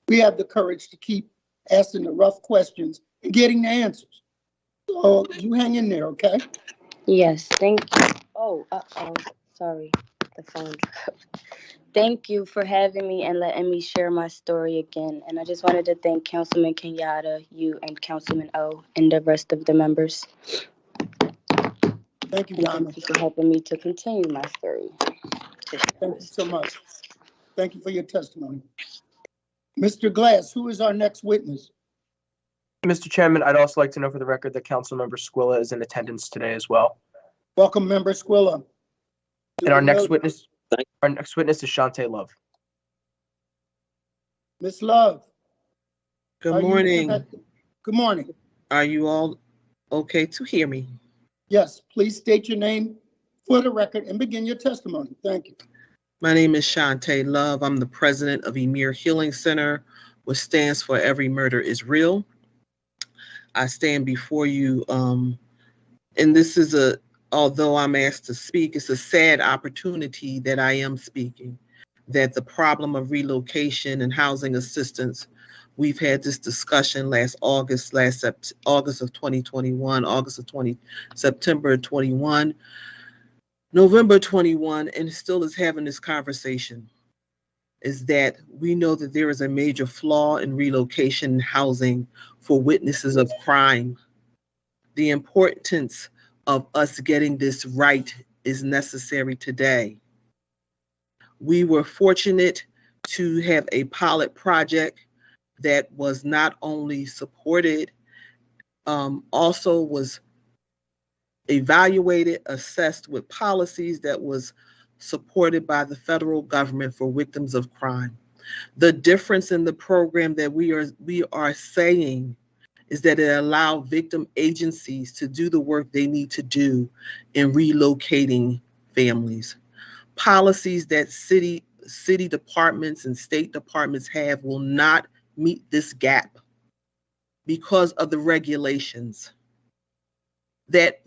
we have the courage to keep asking the rough questions and getting the answers. So you hang in there, okay? Yes, thank you. Oh, sorry, the phone dropped. Thank you for having me and letting me share my story again. And I just wanted to thank Councilman Kenyatta, you, and Councilman O, and the rest of the members. Thank you, And Diamond. thank you for helping me to continue my story. Thank you so much. Thank you for your testimony. Mr. Glass, who is our next witness? Mr. Chairman, I'd also like to know for the record that Councilmember Squilla is in attendance today as well. Welcome, Member Squilla. And our next witness is Shantae Love. Miss Love. Good morning. Good morning. Are you all okay to hear me? Yes, please state your name for the record and begin your testimony. Thank you. My name is Shantae Love. I'm the president of Emir Healing Center, which stands for Every Murder is Real. I stand before you, and this is although I'm asked to speak, it's a sad opportunity that I am speaking, that the problem of relocation and housing assistance, we've had this discussion last August of 2021, September 21, November 21, and still is having this conversation, is that we know that there is a major flaw in relocation housing for witnesses of crime. The importance of us getting this right is necessary today. We were fortunate to have a pilot project that was not only supported, also was evaluated, assessed with policies that was supported by the federal government for victims of crime. The difference in the program that we are saying is that it allows victim agencies to do the work they need to do in relocating families. Policies that city departments and state departments have will not meet this gap because of the regulations. That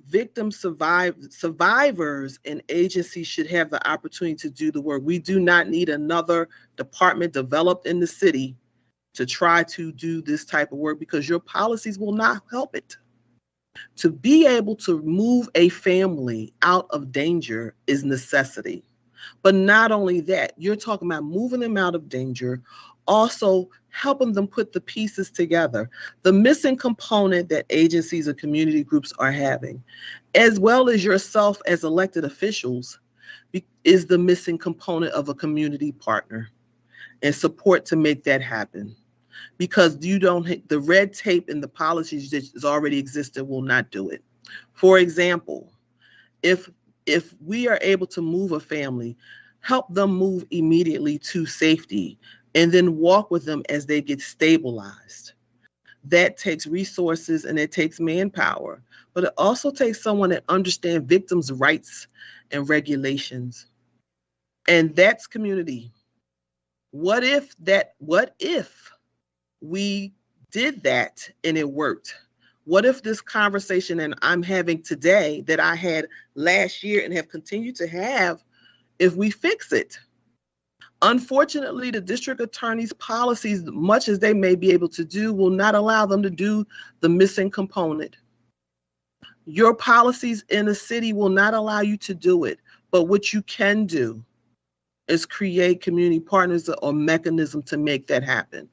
survivors and agencies should have the opportunity to do the work. We do not need another department developed in the city to try to do this type of work because your policies will not help it. To be able to move a family out of danger is necessity. But not only that, you're talking about moving them out of danger, also helping them put the pieces together. The missing component that agencies or community groups are having, as well as yourself as elected officials, is the missing component of a community partner and support to make that happen. Because the red tape and the policies that is already existed will not do it. For example, if we are able to move a family, help them move immediately to safety, and then walk with them as they get stabilized. That takes resources and it takes manpower, but it also takes someone that understands victims' rights and regulations. And that's community. What if we did that and it worked? What if this conversation that I'm having today that I had last year and have continued to have, if we fix it? Unfortunately, the district attorney's policies, much as they may be able to do, will not allow them to do the missing component. Your policies in a city will not allow you to do it, but what you can do is create community partners or mechanism to make that happen.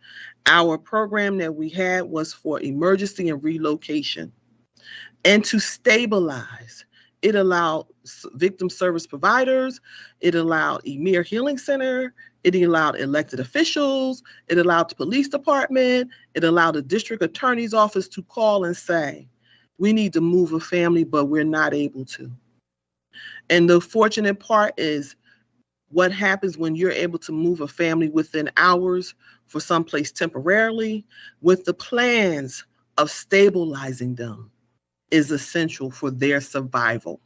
Our program that we had was for emergency and relocation. And to stabilize, it allowed victim service providers, it allowed Emir Healing Center, it allowed elected officials, it allowed the police department, it allowed the district attorney's office to call and say, we need to move a family, but we're not able to. And the fortunate part is what happens when you're able to move a family within hours for someplace temporarily with the plans of stabilizing them is essential for their survival.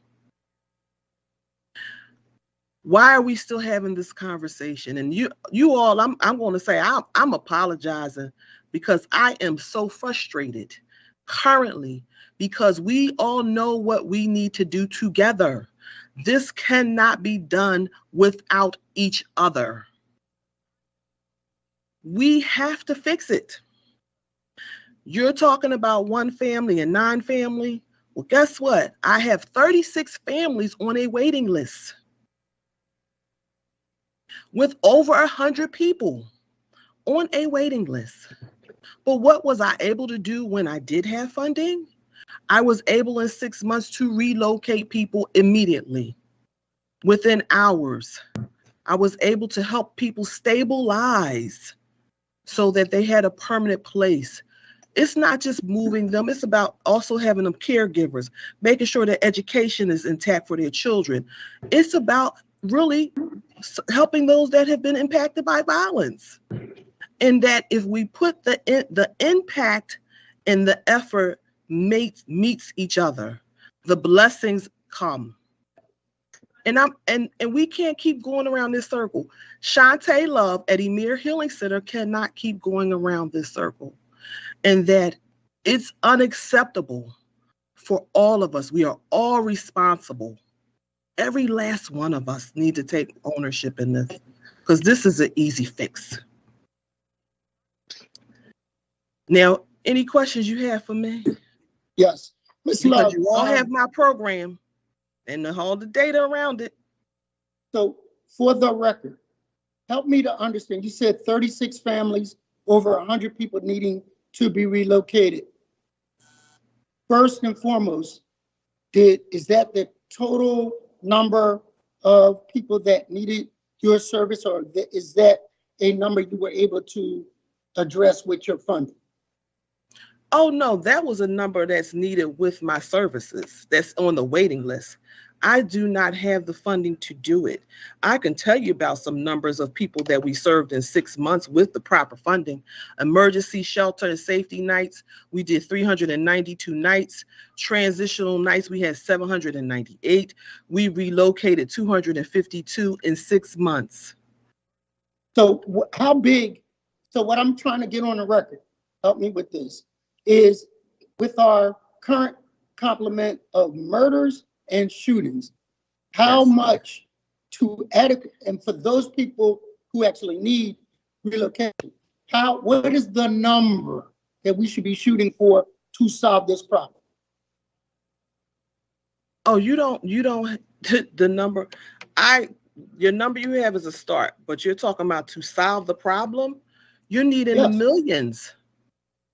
Why are we still having this conversation? And you all, I'm going to say I'm apologizing because I am so frustrated currently because we all know what we need to do together. This cannot be done without each other. We have to fix it. You're talking about one family and 9 family. Well, guess what? I have 36 families on a waiting list with over 100 people on a waiting list. But what was I able to do when I did have funding? I was able in 6 months to relocate people immediately. Within hours, I was able to help people stabilize so that they had a permanent place. It's not just moving them, it's about also having them caregivers, making sure their education is intact for their children. It's about really helping those that have been impacted by violence. And that if we put the impact and the effort meets each other, the blessings come. And we can't keep going around this circle. Shantae Love at Emir Healing Center cannot keep going around this circle. And that it's unacceptable for all of us. We are all responsible. Every last one of us need to take ownership in this because this is an easy fix. Now, any questions you have for me? Yes. Ms. Love, Because you all have my program and all the data around it. so for the record, help me to understand. You said 36 families, over 100 people needing to be relocated. First and foremost, is that the total number of people that needed your service, or is that a number you were able to address with your funding? Oh, no, that was a number that's needed with my services that's on the waiting list. I do not have the funding to do it. I can tell you about some numbers of people that we served in 6 months with the proper funding. Emergency shelter and safety nights, we did 392 nights. Transitional nights, we had 798. We relocated 252 in 6 months. So how big, so what I'm trying to get on the record, help me with this, is with our current complement of murders and shootings, how much to adequate, and for those people who actually need relocation, what is the number that we should be shooting for to solve this problem? Oh, you don't the number. Your number you have is a start, but you're talking about to solve the problem, you're needing the millions.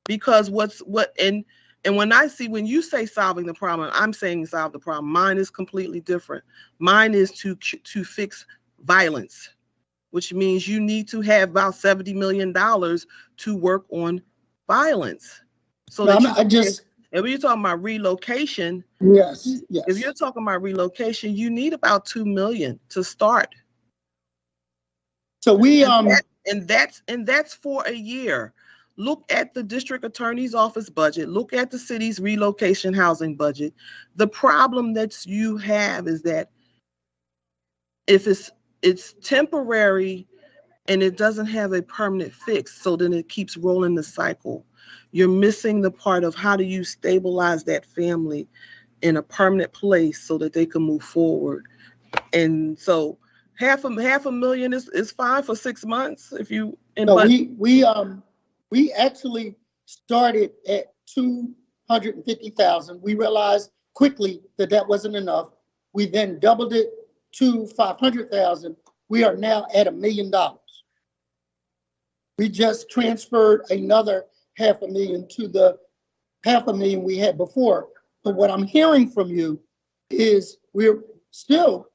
Because and when you say solving the problem, I'm saying solve the problem. Mine is completely different. Mine is to fix violence, which means you need to have about $70 million to work on violence. So No, if you're talking about relocation, yes. If you're talking about relocation, you need about $2 million to start. So and that's for a year. Look at the district attorney's office budget. Look at the city's relocation housing budget. The problem that you have is that if it's temporary and it doesn't have a permanent fix, so then it keeps rolling the cycle. You're missing the part of how do you stabilize that family in a permanent place so that they can move forward. And so half a million is fine for 6 months if you, and No, but we actually started at 250,000. We realized quickly that that wasn't enough. We then doubled it to 500,000. We are now at $1 million. We just transferred another $500,000 to the $500,000 we had before. But what I'm hearing from you is we're still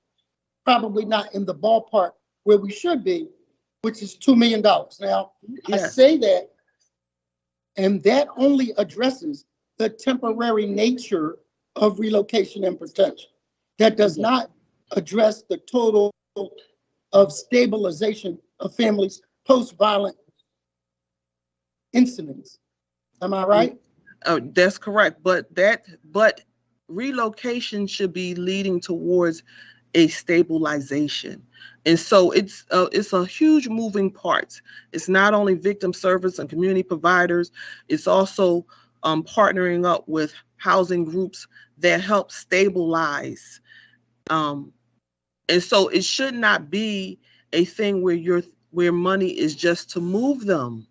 probably not in the ballpark where we should be, which is $2 million. Now, I yes, say that, and that only addresses the temporary nature of relocation and protection. That does not address the total of stabilization of families post-violent incidents. Am I right? oh, that's correct. But relocation should be leading towards a stabilization. And so it's a huge moving part. It's not only victim service and community providers, it's also partnering up with housing groups that help stabilize. And so it should not be a thing where money is just to move them.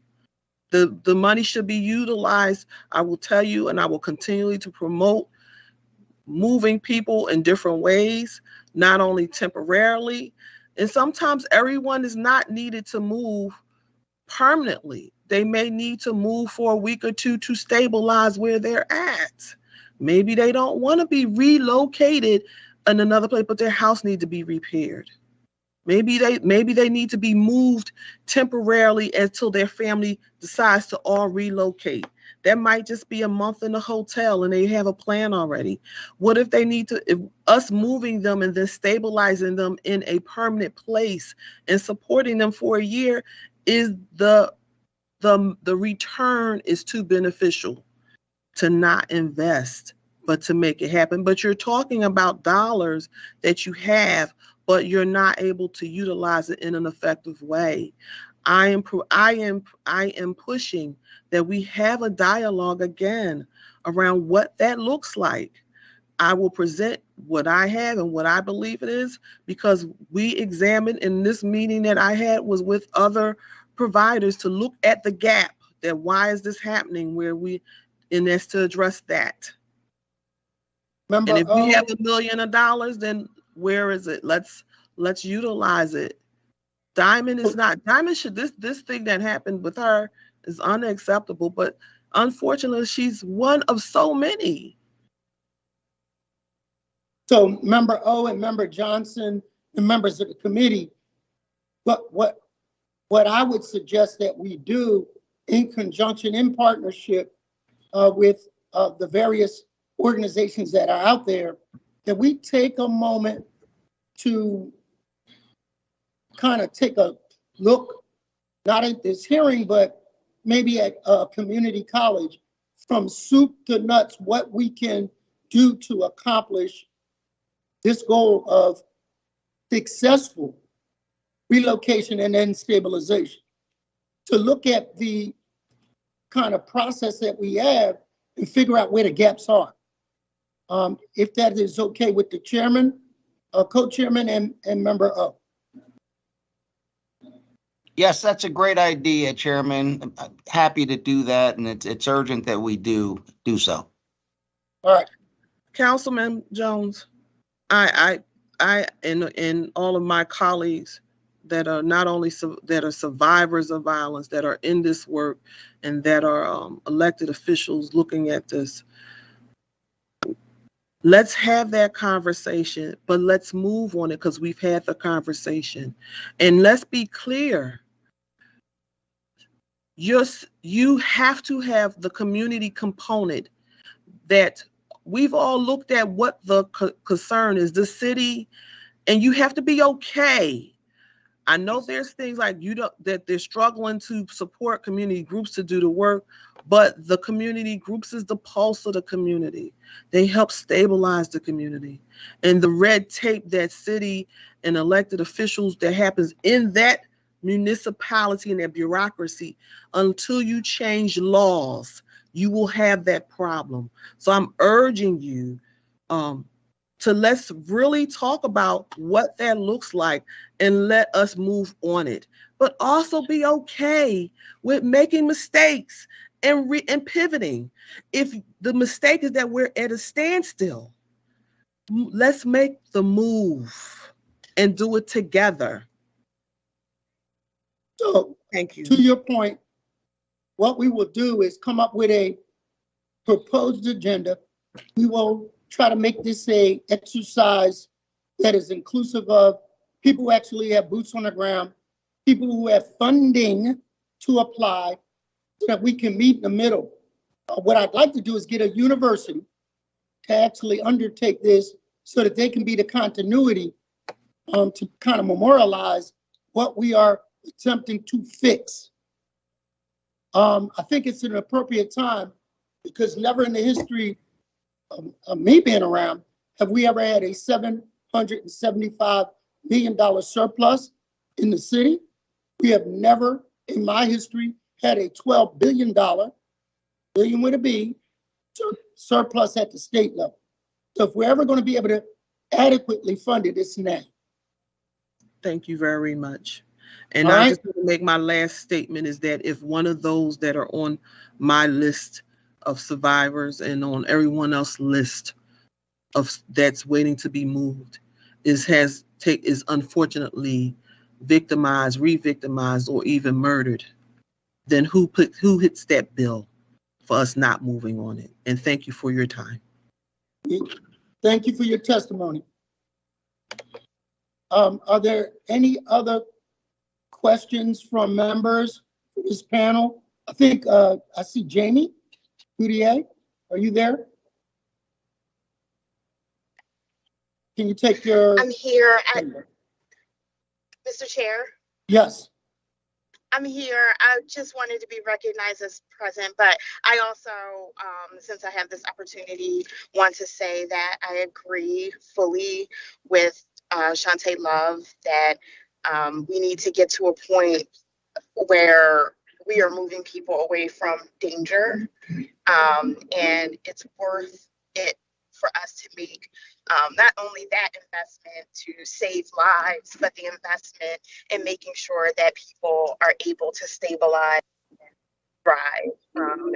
The money should be utilized. I will tell you, and I will continually to promote moving people in different ways, not only temporarily. And sometimes everyone is not needed to move permanently. They may need to move for a week or two to stabilize where they're at. Maybe they don't want to be relocated in another place, but their house needs to be repaired. Maybe they need to be moved temporarily until their family decides to all relocate. That might just be a month in a hotel and they have a plan already. What if they need to, if us moving them and then stabilizing them in a permanent place and supporting them for a year is the return is too beneficial to not invest, but to make it happen. But you're talking about dollars that you have, but you're not able to utilize it in an effective way. I am pushing that we have a dialogue again around what that looks like. I will present what I have and what I believe it is, because we examined in this meeting that I had was with other providers to look at the gap, that why is this happening, and that's to address that. Remember, And if we have $1 million, then where is it? Let's utilize it. Diamond should, this thing that happened with her is unacceptable, but unfortunately she's one of so many. so Member O and Member Johnson and members of the committee, what I would suggest that we do in conjunction, in partnership with the various organizations that are out there, that we take a moment to kind of take a look, not at this hearing, but maybe at a community college, from soup to nuts, what we can do to accomplish this goal of successful relocation and then stabilization. To look at the kind of process that we have and figure out where the gaps are. If that is okay with the chairman, co-chairman, and member O. Yes, that's a great idea, Chairman. I'm happy to do that, and it's urgent that we do so. All right. Councilman Jones, I and all of my colleagues that are not only that are survivors of violence, that are in this work, and that are elected officials looking at this. Let's have that conversation, but let's move on it, because we've had the conversation. And let's be clear. You have to have the community component, that we've all looked at what the concern is, the city, and you have to be okay. I know there's things like that they're struggling to support community groups to do the work, but the community groups is the pulse of the community. They help stabilize the community. And the red tape that city and elected officials that happens in that municipality and that bureaucracy, until you change laws, you will have that problem. So I'm urging you to let's really talk about what that looks like and let us move on it, but also be okay with making mistakes and pivoting. If the mistake is that we're at a standstill, let's make the move and do it together. So, Thank you. to your point, what we will do is come up with a proposed agenda. We will try to make this a exercise that is inclusive of people who actually have boots on the ground, people who have funding to apply, so that we can meet in the middle. What I'd like to do is get a university to actually undertake this so that they can be the continuity to kind of memorialize what we are attempting to fix. I think it's an appropriate time because never in the history of me being around have we ever had a $775 million surplus in the city. We have never in my history had a $12 billion, billion with a B, surplus at the state level. So if we're ever going to be able to adequately fund it, it's now. Thank you very much. And All I right. just want to make my last statement is that if one of those that are on my list of survivors and on everyone else's list of that's waiting to be moved is unfortunately victimized, re-victimized, or even murdered, then who hits that bill for us not moving on it? And thank you for your time. Thank you for your testimony. Are there any other questions from members for this panel? I think I see Jamie Goudier. Are you there? Can you take your... I'm here at Mr. Chair. Yes. I'm here. I just wanted to be recognized as present, but I also, since I have this opportunity, want to say that I agree fully with Shantae Love that we need to get to a point where we are moving people away from danger, and it's worth it for us to make not only that investment to save lives, but the investment in making sure that people are able to stabilize and thrive,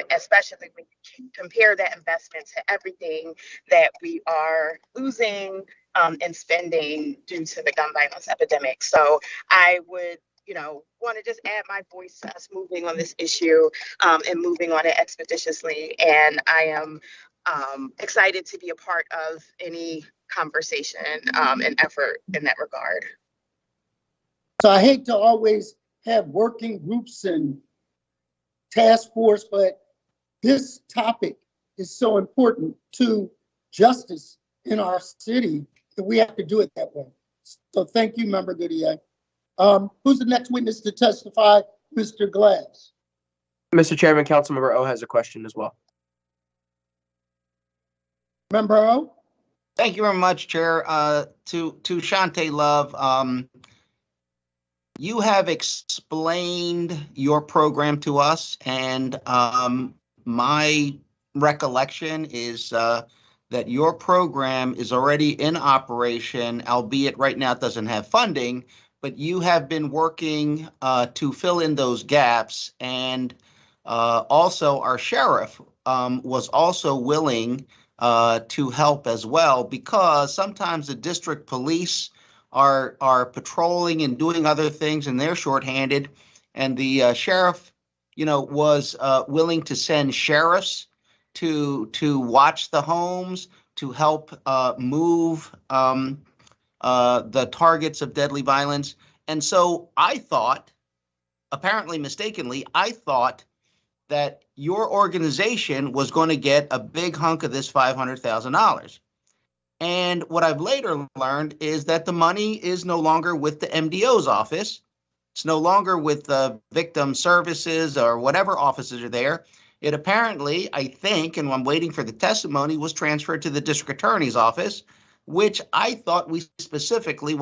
especially when you compare that investment to everything that we are losing and spending due to the gun violence epidemic. So I would want to just add my voice to us moving on this issue and moving on it expeditiously. And I am excited to be a part of any conversation and effort in that regard. So I hate to always have working groups and task force, but this topic is so important to justice in our city that we have to do it that way. So thank you, Member Goudier. Who's the next witness to testify? Mr. Glass. Mr. Chairman, Councilmember O has a question as well. Member O? Thank you very much, Chair. To Shantae Love, you have explained your program to us, and my recollection is that your program is already in operation, albeit right now it doesn't have funding, but you have been working to fill in those gaps. And also our sheriff was also willing to help as well, because sometimes the district police are patrolling and doing other things and they're shorthanded. And the sheriff, was willing to send sheriffs to watch the homes, to help move the targets of deadly violence. And so I thought, apparently mistakenly, I thought that your organization was going to get a big hunk of this $500,000. And what I've later learned is that the money is no longer with the MDO's office. It's no longer with the victim services or whatever offices are there. It apparently, I think, and I'm waiting for the testimony, was transferred to the district attorney's office, which I thought we specifically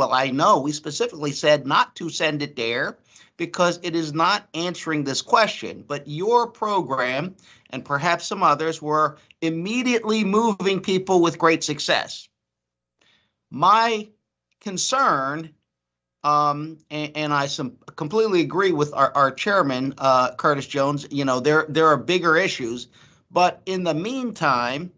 said not to send it there because it is not answering this question. But your program, and perhaps some others, were immediately moving people with great success. My concern, and I completely agree with our chairman, Curtis Jones, there are bigger issues, but in the meantime,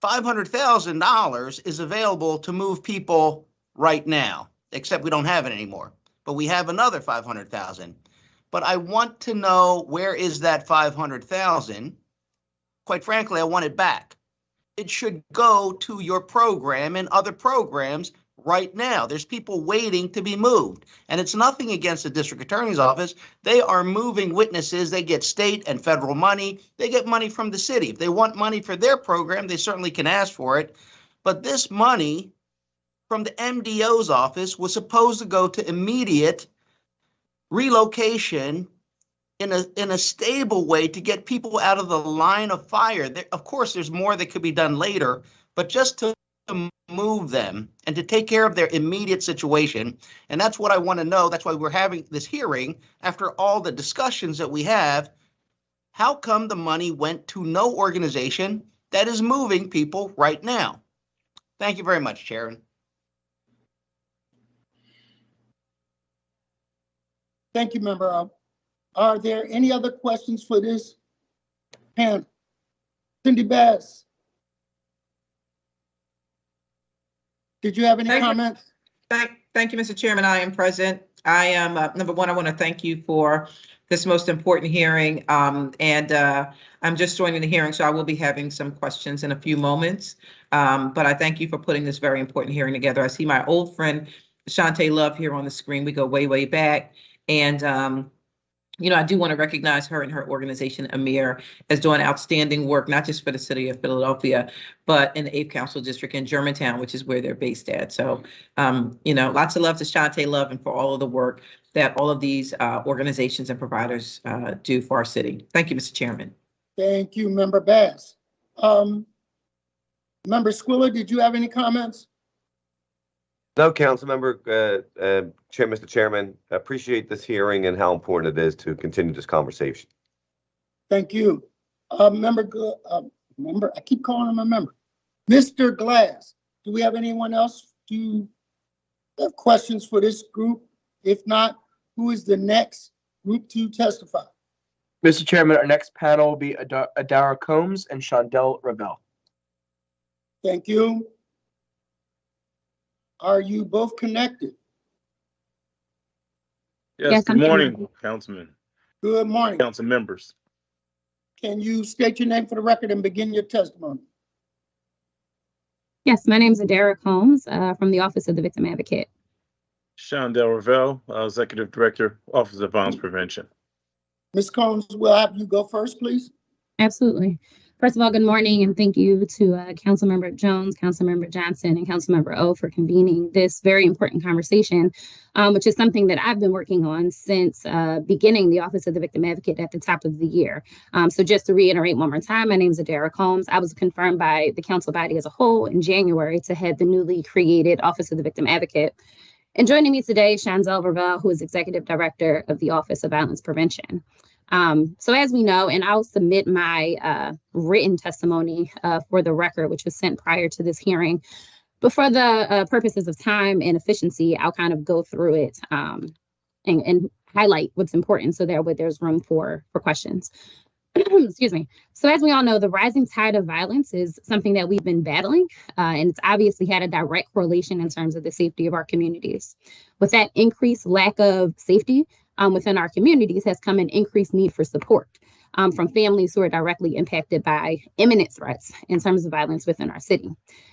$500,000 is available to move people right now, except we don't have it anymore. But we have another 500,000. But I want to know, where is that 500,000? Quite frankly, I want it back. It should go to your program and other programs right now. There's people waiting to be moved. And it's nothing against the district attorney's office. They are moving witnesses. They get state and federal money. They get money from the city. If they want money for their program, they certainly can ask for it. But this money from the MDO's office was supposed to go to immediate relocation in a stable way to get people out of the line of fire. Of course, there's more that could be done later, but just to move them and to take care of their immediate situation. And that's what I want to know. That's why we're having this hearing after all the discussions that we have. How come the money went to no organization that is moving people right now? Thank you very much, Chairman. Thank you, Member. Are there any other questions for this panel? Cindy Bass, did you have any comments? Thank you, Mr. Chairman. I am present. I am, number one, I want to thank you for this most important hearing. I'm just joining the hearing, so I will be having some questions in a few moments. But I thank you for putting this very important hearing together. I see my old friend, Shantae Love, here on the screen. We go way, way back. And I do want to recognize her and her organization, Amir, as doing outstanding work, not just for the city of Philadelphia, but in the 8th Council District in Germantown, which is where they're based at. So, lots of love to Shantae Love and for all of the work that all of these organizations and providers do for our city. Thank you, Mr. Chairman. Thank you, Member Bass. Member Squilla, did you have any comments? No, Councilmember, Mr. Chairman, I appreciate this hearing and how important it is to continue this conversation. Thank you. Member, I keep calling him a member. Mr. Glass, do we have anyone else to have questions for this group? If not, who is the next group to testify? Mr. Chairman, our next panel will be Adara Combs and Shondell Ravel. Thank you. Are you both connected? Yes, good morning, Councilman. Good morning. Council members. Can you state your name for the record and begin your testimony? Yes, my name is Adara Combs from the Office of the Victim Advocate. Shondell Ravel, Executive Director, Office of Violence Prevention. Ms. Combs, we'll have you go first, please. Absolutely. First of all, good morning, and thank you to Councilmember Jones, Councilmember Johnson, and Councilmember O for convening this very important conversation, which is something that I've been working on since beginning the Office of the Victim Advocate at the top of the year. So just to reiterate one more time, my name is Adara Combs. I was confirmed by the council body as a whole in January to head the newly created Office of the Victim Advocate. And joining me today, Shondell Ravel, who is Executive Director of the Office of Violence Prevention. So as we know, and I'll submit my written testimony for the record, which was sent prior to this hearing, but for the purposes of time and efficiency, I'll kind of go through it and highlight what's important so that way there's room for questions. Excuse me. So as we all know, the rising tide of violence is something that we've been battling, and it's obviously had a direct correlation in terms of the safety of our communities. With that increased lack of safety within our communities has come an increased need for support from families who are directly impacted by imminent threats in terms of violence within our city.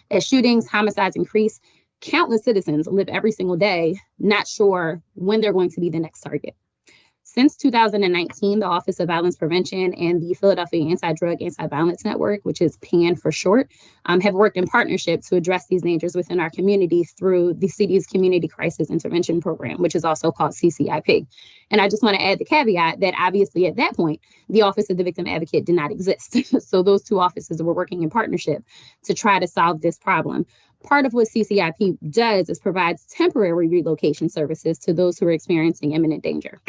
As shootings, homicides increase, countless citizens live every single day not sure when they're going to be the next target. Since 2019, the Office of Violence Prevention and the Philadelphia Anti-Drug Anti-Violence Network, which is PAN for short, have worked in partnership to address these dangers within our community through the city's Community Crisis Intervention Program, which is also called CCIP. And I just want to add the caveat that obviously at that point, the Office of the Victim Advocate did not exist. So those two offices were working in partnership to try to solve this problem. Part of what CCIP does is provides temporary relocation services to those who are experiencing imminent danger.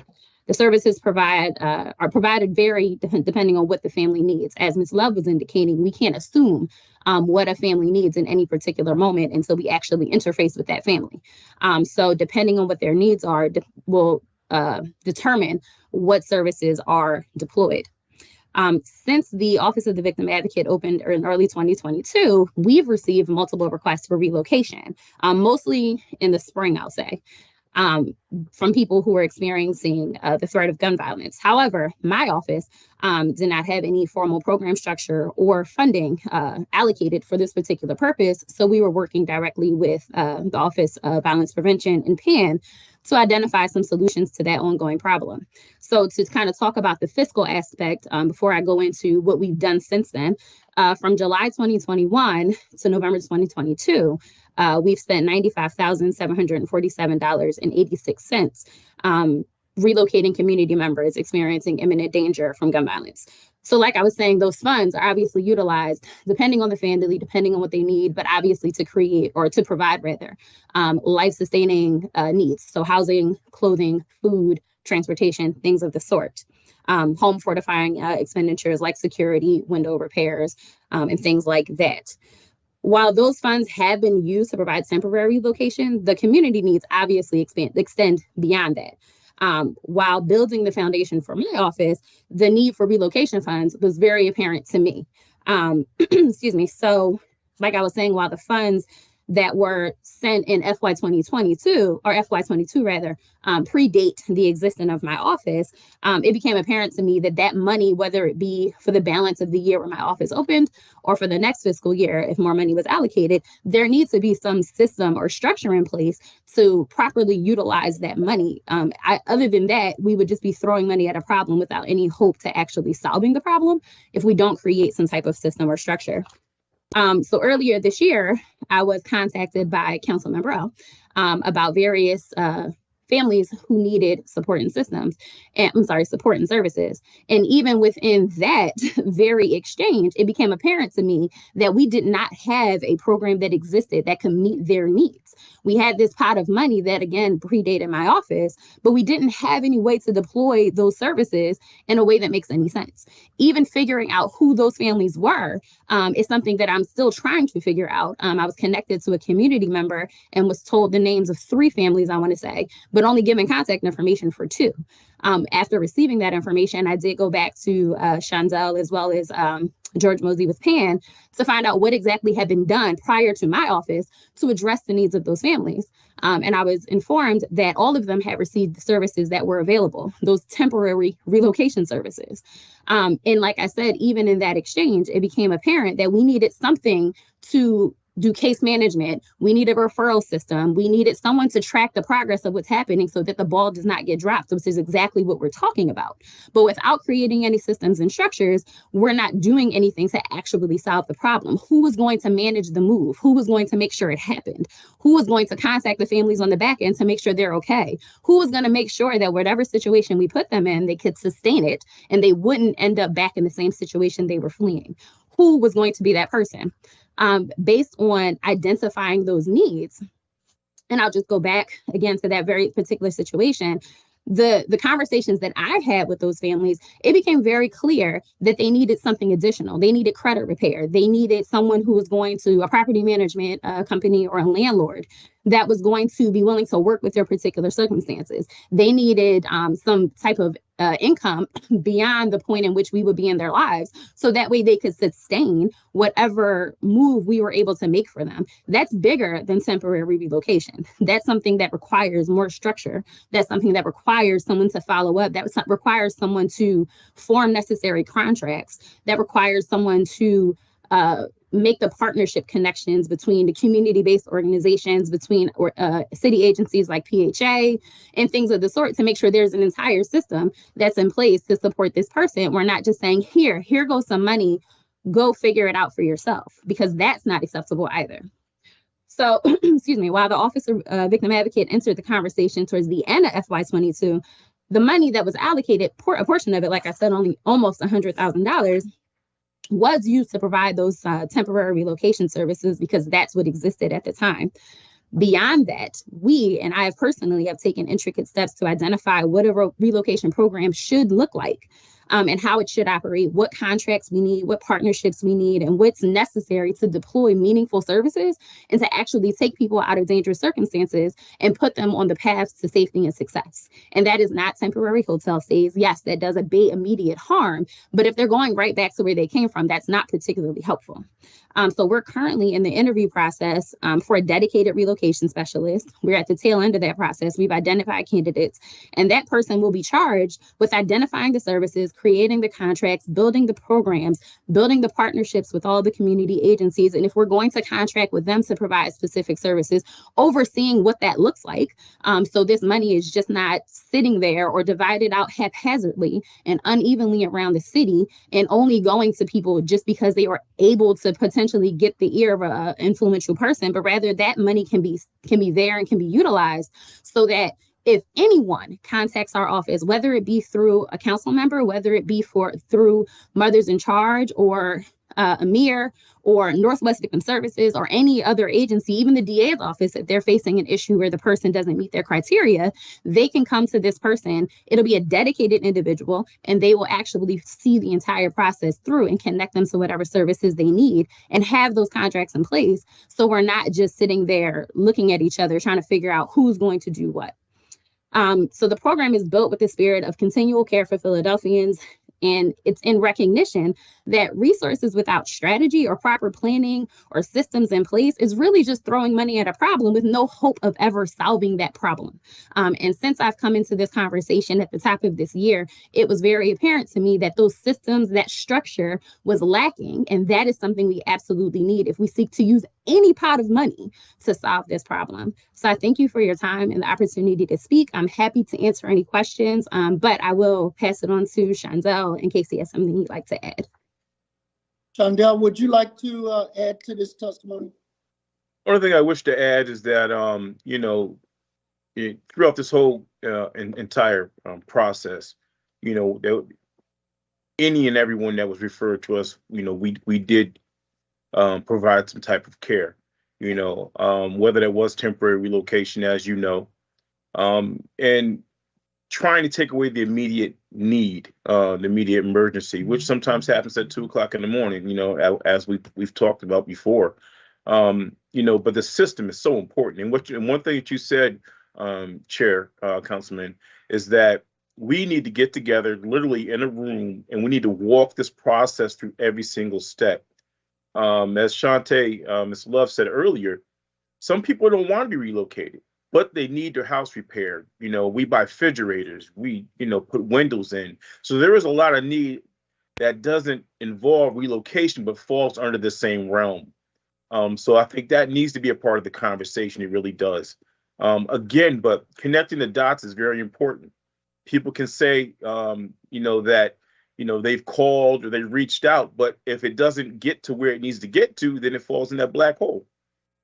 The services are provided vary depending on what the family needs. As Ms. Love was indicating, we can't assume what a family needs in any particular moment until we actually interface with that family. So depending on what their needs are, will determine what services are deployed. Since the Office of the Victim Advocate opened in early 2022, we've received multiple requests for relocation, mostly in the spring, I'll say, from people who are experiencing the threat of gun violence. However, my office did not have any formal program structure or funding allocated for this particular purpose, so we were working directly with the Office of Violence Prevention and PAN to identify some solutions to that ongoing problem. So to kind of talk about the fiscal aspect before I go into what we've done since then, from July 2021 to November 2022, we've spent $95,747.86 relocating community members experiencing imminent danger from gun violence. So like I was saying, those funds are obviously utilized depending on the family, depending on what they need, but obviously to create or to provide rather life-sustaining needs. So housing, clothing, food, transportation, things of the sort. Home fortifying expenditures like security, window repairs, and things like that. While those funds have been used to provide temporary relocation, the community needs obviously extend beyond that. While building the foundation for my office, the need for relocation funds was very apparent to me. Excuse me. So, like I was saying, while the funds that were sent in FY 2022 or FY22 rather predate the existence of my office, it became apparent to me that that money, whether it be for the balance of the year when my office opened or for the next fiscal year, if more money was allocated, there needs to be some system or structure in place to properly utilize that money. Other than that, we would just be throwing money at a problem without any hope to actually solving the problem if we don't create some type of system or structure. So earlier this year, I was contacted by Councilmember O about various families who needed support and services. And even within that very exchange, it became apparent to me that we did not have a program that existed that could meet their needs. We had this pot of money that, again, predated my office, but we didn't have any way to deploy those services in a way that makes any sense. Even figuring out who those families were is something that I'm still trying to figure out. I was connected to a community member and was told the names of 3 families, I want to say, but only given contact information for 2. After receiving that information, I did go back to Shondell as well as George Mosey with PAN to find out what exactly had been done prior to my office to address the needs of those families. And I was informed that all of them had received the services that were available, those temporary relocation services. And like I said, even in that exchange, it became apparent that we needed something to do case management. We need a referral system. We needed someone to track the progress of what's happening so that the ball does not get dropped, which is exactly what we're talking about. But without creating any systems and structures, we're not doing anything to actually solve the problem. Who was going to manage the move? Who was going to make sure it happened? Who was going to contact the families on the back end to make sure they're okay? Who was going to make sure that whatever situation we put them in, they could sustain it and they wouldn't end up back in the same situation they were fleeing? Who was going to be that person? Based on identifying those needs, and I'll just go back again to that very particular situation, the conversations that I had with those families, it became very clear that they needed something additional. They needed credit repair. They needed someone who was going to a property management company or a landlord that was going to be willing to work with their particular circumstances. They needed some type of income beyond the point in which we would be in their lives, so that way they could sustain whatever move we were able to make for them. That's bigger than temporary relocation. That's something that requires more structure. That's something that requires someone to follow up. That requires someone to form necessary contracts. That requires someone to make the partnership connections between the community-based organizations, between city agencies like PHA and things of the sort, to make sure there's an entire system that's in place to support this person. We're not just saying, here goes some money, go figure it out for yourself, because that's not acceptable either. So, excuse me, while the Office of Victim Advocate entered the conversation towards the end of FY22, the money that was allocated, a portion of it, like I said, only almost $100,000, was used to provide those temporary relocation services, because that's what existed at the time. Beyond that, we, and I have personally have taken intricate steps to identify what a relocation program should look like. And how it should operate, what contracts we need, what partnerships we need, and what's necessary to deploy meaningful services and to actually take people out of dangerous circumstances and put them on the path to safety and success. And that is not temporary hotel stays. Yes, that does abate immediate harm, but if they're going right back to where they came from, that's not particularly helpful. So we're currently in the interview process for a dedicated relocation specialist. We're at the tail end of that process. We've identified candidates, and that person will be charged with identifying the services, creating the contracts, building the programs, building the partnerships with all the community agencies. And if we're going to contract with them to provide specific services, overseeing what that looks like. So this money is just not sitting there or divided out haphazardly and unevenly around the city and only going to people just because they are able to potentially get the ear of an influential person, but rather that money can be there and can be utilized so that if anyone contacts our office, whether it be through a council member, whether it be through Mothers in Charge or Amir or Northwest Victim Services or any other agency, even the DA's office, if they're facing an issue where the person doesn't meet their criteria, they can come to this person. It'll be a dedicated individual, and they will actually see the entire process through and connect them to whatever services they need and have those contracts in place. So we're not just sitting there looking at each other, trying to figure out who's going to do what. So the program is built with the spirit of continual care for Philadelphians, and it's in recognition that resources without strategy or proper planning or systems in place is really just throwing money at a problem with no hope of ever solving that problem. And since I've come into this conversation at the top of this year, it was very apparent to me that those systems, that structure was lacking. And that is something we absolutely need if we seek to use any pot of money to solve this problem. So I thank you for your time and the opportunity to speak. I'm happy to answer any questions, but I will pass it on to Shondell in case he has something he'd like to add. Shondell, would you like to add to this testimony? One thing I wish to add is that, throughout this whole entire process, any and everyone that was referred to us, we did provide some type of care, whether that was temporary relocation, as you know, and trying to take away the immediate need, the immediate emergency, which sometimes happens at 2:00 in the morning, as we've talked about before. But the system is so important. And one thing that you said, Chair, Councilman, is that we need to get together literally in a room and we need to walk this process through every single step. As Shantae, Ms. Love said earlier, some people don't want to be relocated, but they need their house repaired. We buy refrigerators, we, put windows in. So there is a lot of need that doesn't involve relocation, but falls under the same realm. So I think that needs to be a part of the conversation. It really does. But connecting the dots is very important. People can say, that, they've called or they reached out, but if it doesn't get to where it needs to get to, then it falls in that black hole.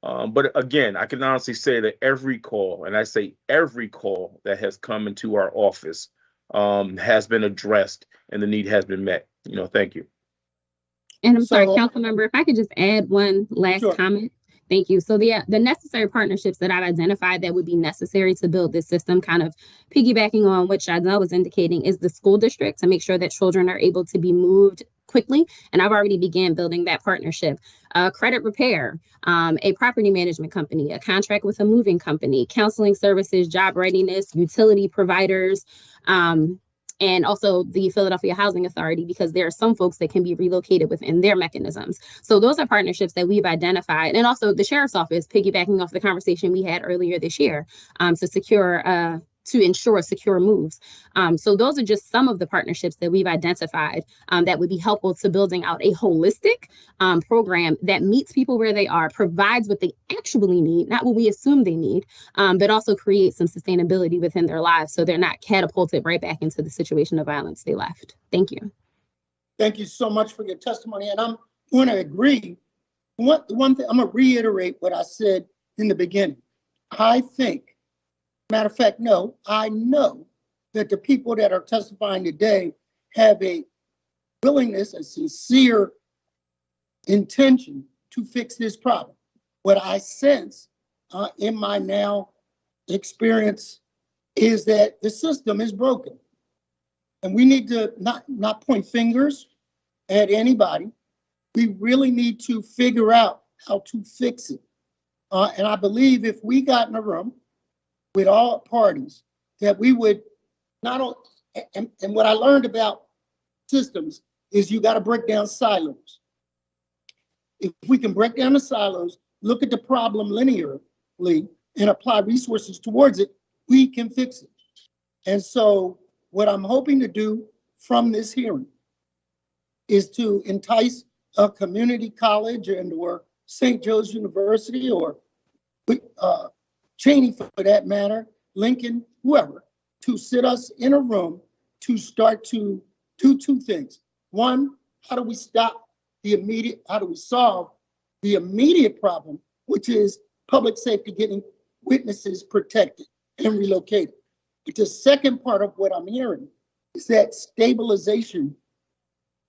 But again, I can honestly say that every call, and I say every call that has come into our office has been addressed and the need has been met. Thank you. And I'm sorry, Council Member, if I could just add one last comment. Thank you. So the necessary partnerships that I've identified that would be necessary to build this system, kind of piggybacking on what Shadzel was indicating, is the school district to make sure that children are able to be moved quickly. And I've already began building that partnership. Credit repair, a property management company, a contract with a moving company, counseling services, job readiness, utility providers, and also the Philadelphia Housing Authority, because there are some folks that can be relocated within their mechanisms. So those are partnerships that we've identified. And also the Sheriff's Office, piggybacking off the conversation we had earlier this year, to ensure secure moves. So those are just some of the partnerships that we've identified that would be helpful to building out a holistic program that meets people where they are, provides what they actually need, not what we assume they need, but also creates some sustainability within their lives so they're not catapulted right back into the situation of violence they left. Thank you. Thank you so much for your testimony. And I'm going to agree. One thing, I'm going to reiterate what I said in the beginning. I think, matter of fact, no, I know that the people that are testifying today have a willingness, a sincere intention to fix this problem. What I sense in my now experience is that the system is broken. And we need to not point fingers at anybody. We really need to figure out how to fix it. And I believe if we got in a room with all parties, that we would not only, and what I learned about systems is you got to break down silos. If we can break down the silos, look at the problem linearly, and apply resources towards it, we can fix it. And so what I'm hoping to do from this hearing is to entice a community college and or St. Joe's University or Cheney for that matter, Lincoln, whoever, to sit us in a room to start to do two things. One, how do we solve the immediate problem, which is public safety, getting witnesses protected and relocated. But the second part of what I'm hearing is that stabilization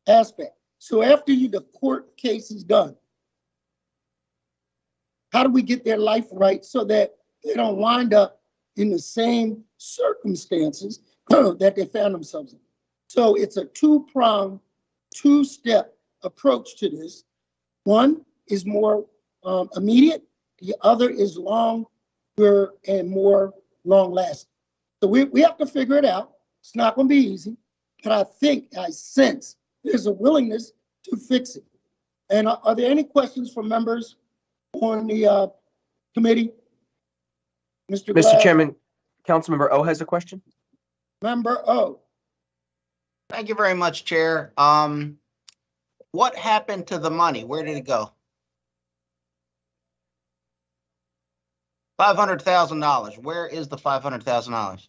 aspect. So after the court case is done, how do we get their life right so that they don't wind up in the same circumstances that they found themselves in? So it's a two-pronged, two-step approach to this. One is more immediate. The other is longer and more long-lasting. So we have to figure it out. It's not going to be easy, but I sense there's a willingness to fix it. And are there any questions from members on the committee? Mr. Glass? Chairman, Councilmember O has a question. Member O. Thank you very much, Chair. What happened to the money? Where did it go? $500,000. Where is the $500,000?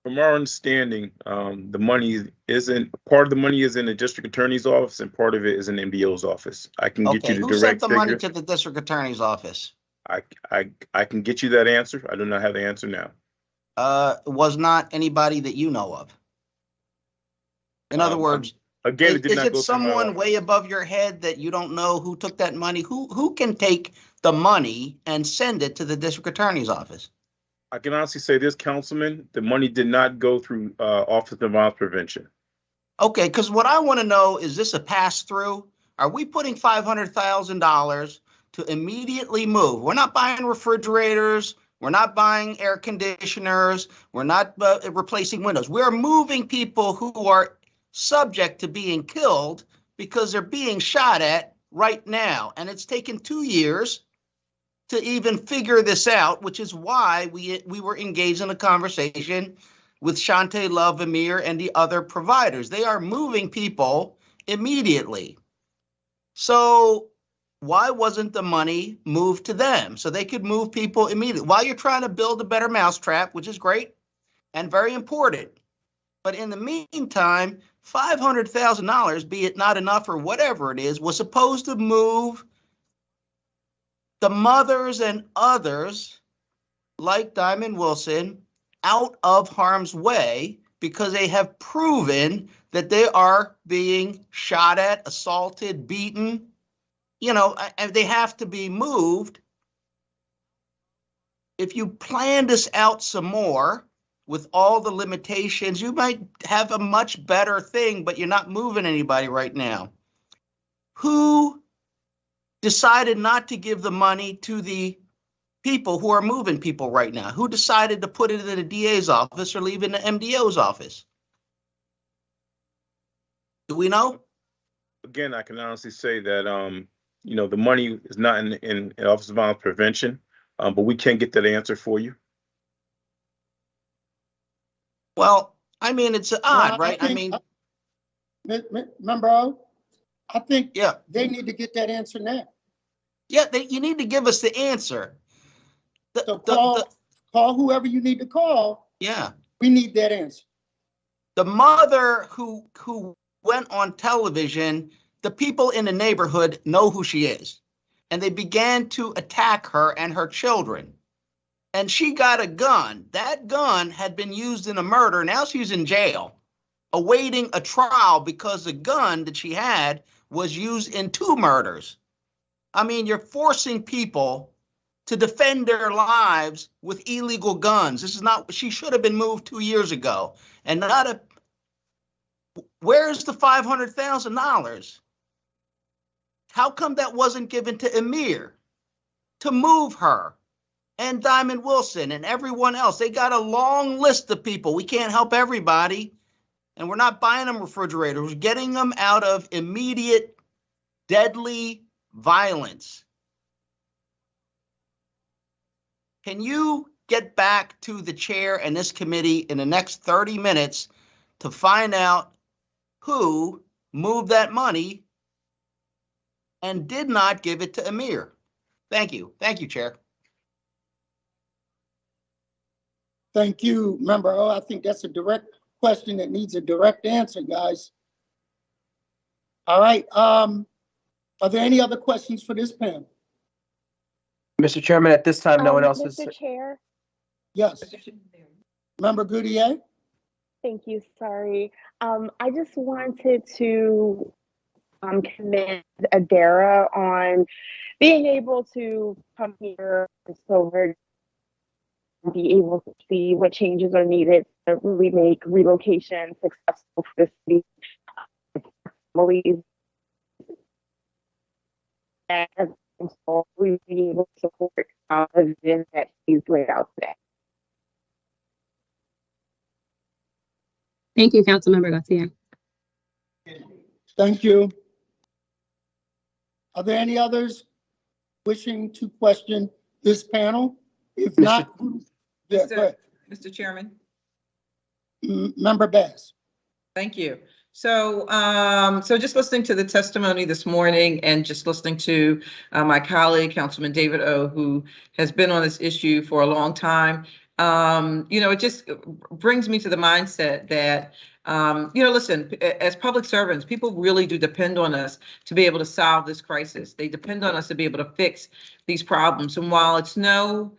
From our understanding, the money isn't, part of the money is in the district attorney's office and part of it is in MDO's office. I can get you the Who sent direct the money figure. to the district attorney's office? I can get you that answer. I do not have the answer now. Was not anybody that you know of. In other words, again, is it someone way above your head that you don't know who took that money? Who can take the money and send it to the district attorney's office? I can honestly say this, Councilman, the money did not go through Office of Violence Prevention. Okay, because what I want to know, is this a pass-through? Are we putting $500,000 to immediately move? We're not buying refrigerators. We're not buying air conditioners. We're not replacing windows. We're moving people who are subject to being killed because they're being shot at right now. And it's taken 2 years to even figure this out, which is why we were engaged in a conversation with Shante Love, Amir, and the other providers. They are moving people immediately. So why wasn't the money moved to them so they could move people immediately? While you're trying to build a better mousetrap, which is great and very important. But in the meantime, $500,000, be it not enough or whatever it is, was supposed to move the mothers and others like Diamond Wilson out of harm's way because they have proven that they are being shot at, assaulted, beaten, and they have to be moved. If you plan this out some more with all the limitations, you might have a much better thing, but you're not moving anybody right now. Who decided not to give the money to the people who are moving people right now? Who decided to put it in the DA's office or leave it in the MDO's office? Do we know? Again, I can honestly say that, the money is not in Office of Violence Prevention, but we can get that answer for you. Well, I mean, it's odd, right? Member O, I think they need to get that answer now. Yeah, you need to give us the answer. So call whoever you need to call. Yeah. We need that answer. The mother who went on television, the people in the neighborhood know who she is. And they began to attack her and her children. And she got a gun. That gun had been used in a murder. Now she's in jail, awaiting a trial because the gun that she had was used in 2 murders. I mean, you're forcing people to defend their lives with illegal guns. This is not, she should have been moved 2 years ago. And not a, where's the $500,000? How come that wasn't given to Amir to move her and Diamond Wilson and everyone else? They got a long list of people. We can't help everybody. And we're not buying them refrigerators. We're getting them out of immediate, deadly violence. Can you get back to the chair and this committee in the next 30 minutes to find out who moved that money and did not give it to Amir? Thank you. Thank you, Chair. Thank you, Member O. I think that's a direct question that needs a direct answer, guys. All right. Are there any other questions for this panel? Mr. Chairman, at this time, no one else is. Mr. Chair, Yes. Member Gutierrez? thank you. Sorry. I just wanted to commend Adara on being able to come here so we're be able to see what changes are needed to really make relocation successful for the city. Families and so we be able to support the vision that he's laid out today. Thank you, Councilmember Garcia. Thank you. Are there any others wishing to question this panel? If not, yeah, go ahead. Mr. Chairman. Member Bass. Thank you. So, so just listening to the testimony this morning and just listening to my colleague, Councilman David O., who has been on this issue for a long time, it just brings me to the mindset that, listen, as public servants, people really do depend on us to be able to solve this crisis. They depend on us to be able to fix these problems. And while it's no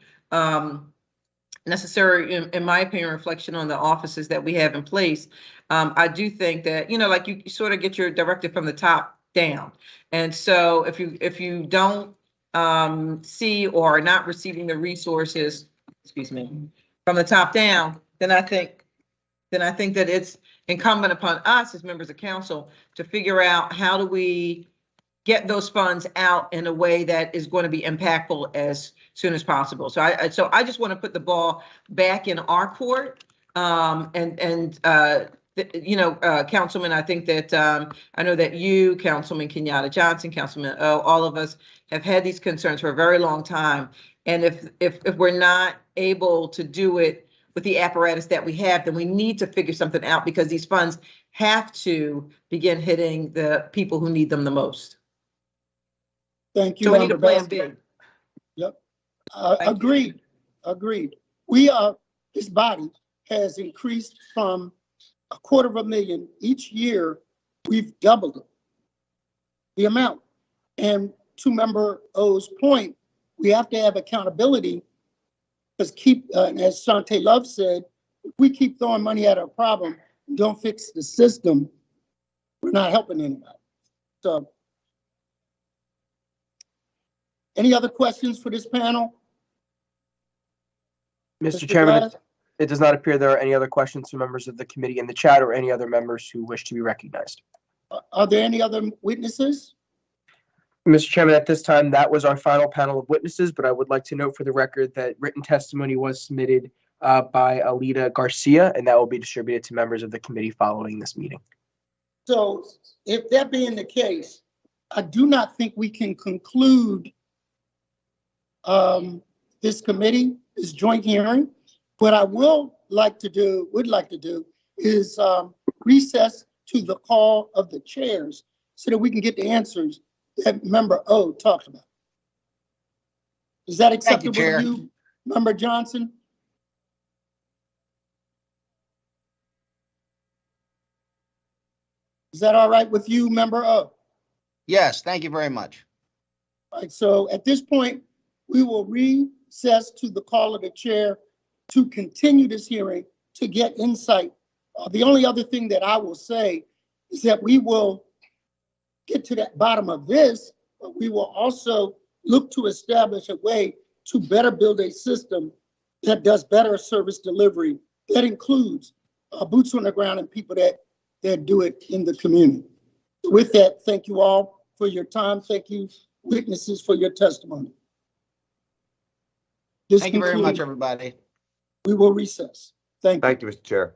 necessary, in my opinion, reflection on the offices that we have in place, I do think that, like you sort of get your directive from the top down. And so if you don't see or are not receiving the resources, from the top down, then I think that it's incumbent upon us as members of council to figure out how do we get those funds out in a way that is going to be impactful as soon as possible. So I just want to put the ball back in our court. Councilman, I think that I know that you, Councilman Kenyatta Johnson, Councilman O, all of us have had these concerns for a very long time. And if we're not able to do it with the apparatus that we have, then we need to figure something out because these funds have to begin hitting the people who need them the most. Thank you. So we need a plan B. Yep. Agreed. This body has increased from $250,000 each year. We've doubled it, the amount. And to Member O's point, we have to have accountability because as Shante Love said, if we keep throwing money at a problem, don't fix the system, we're not helping anybody. So, any other questions for this panel? Mr. Chairman, it does not appear there are any other questions from members of the committee in the chat or any other members who wish to be recognized. Are there any other witnesses? Mr. Chairman, at this time, that was our final panel of witnesses, but I would like to note for the record that written testimony was submitted by Alida Garcia, and that will be distributed to members of the committee following this meeting. So if that being the case, I do not think we can conclude this committee, this joint hearing. What I would like to do is recess to the call of the chairs so that we can get the answers that Member O talked about. Is that acceptable to you, Member Johnson? Is that all right with you, Member O? Yes, thank you very much. All right, so at this point, we will recess to the call of the chair to continue this hearing to get insight. The only other thing that I will say is that we will get to the bottom of this, but we will also look to establish a way to better build a system that does better service delivery. That includes boots on the ground and people that do it in the community. With that, thank you all for your time. Thank you, witnesses, for your testimony. This Thank you very much, concludes- everybody. We will recess. Thank you. Thank you, Mr. Chair.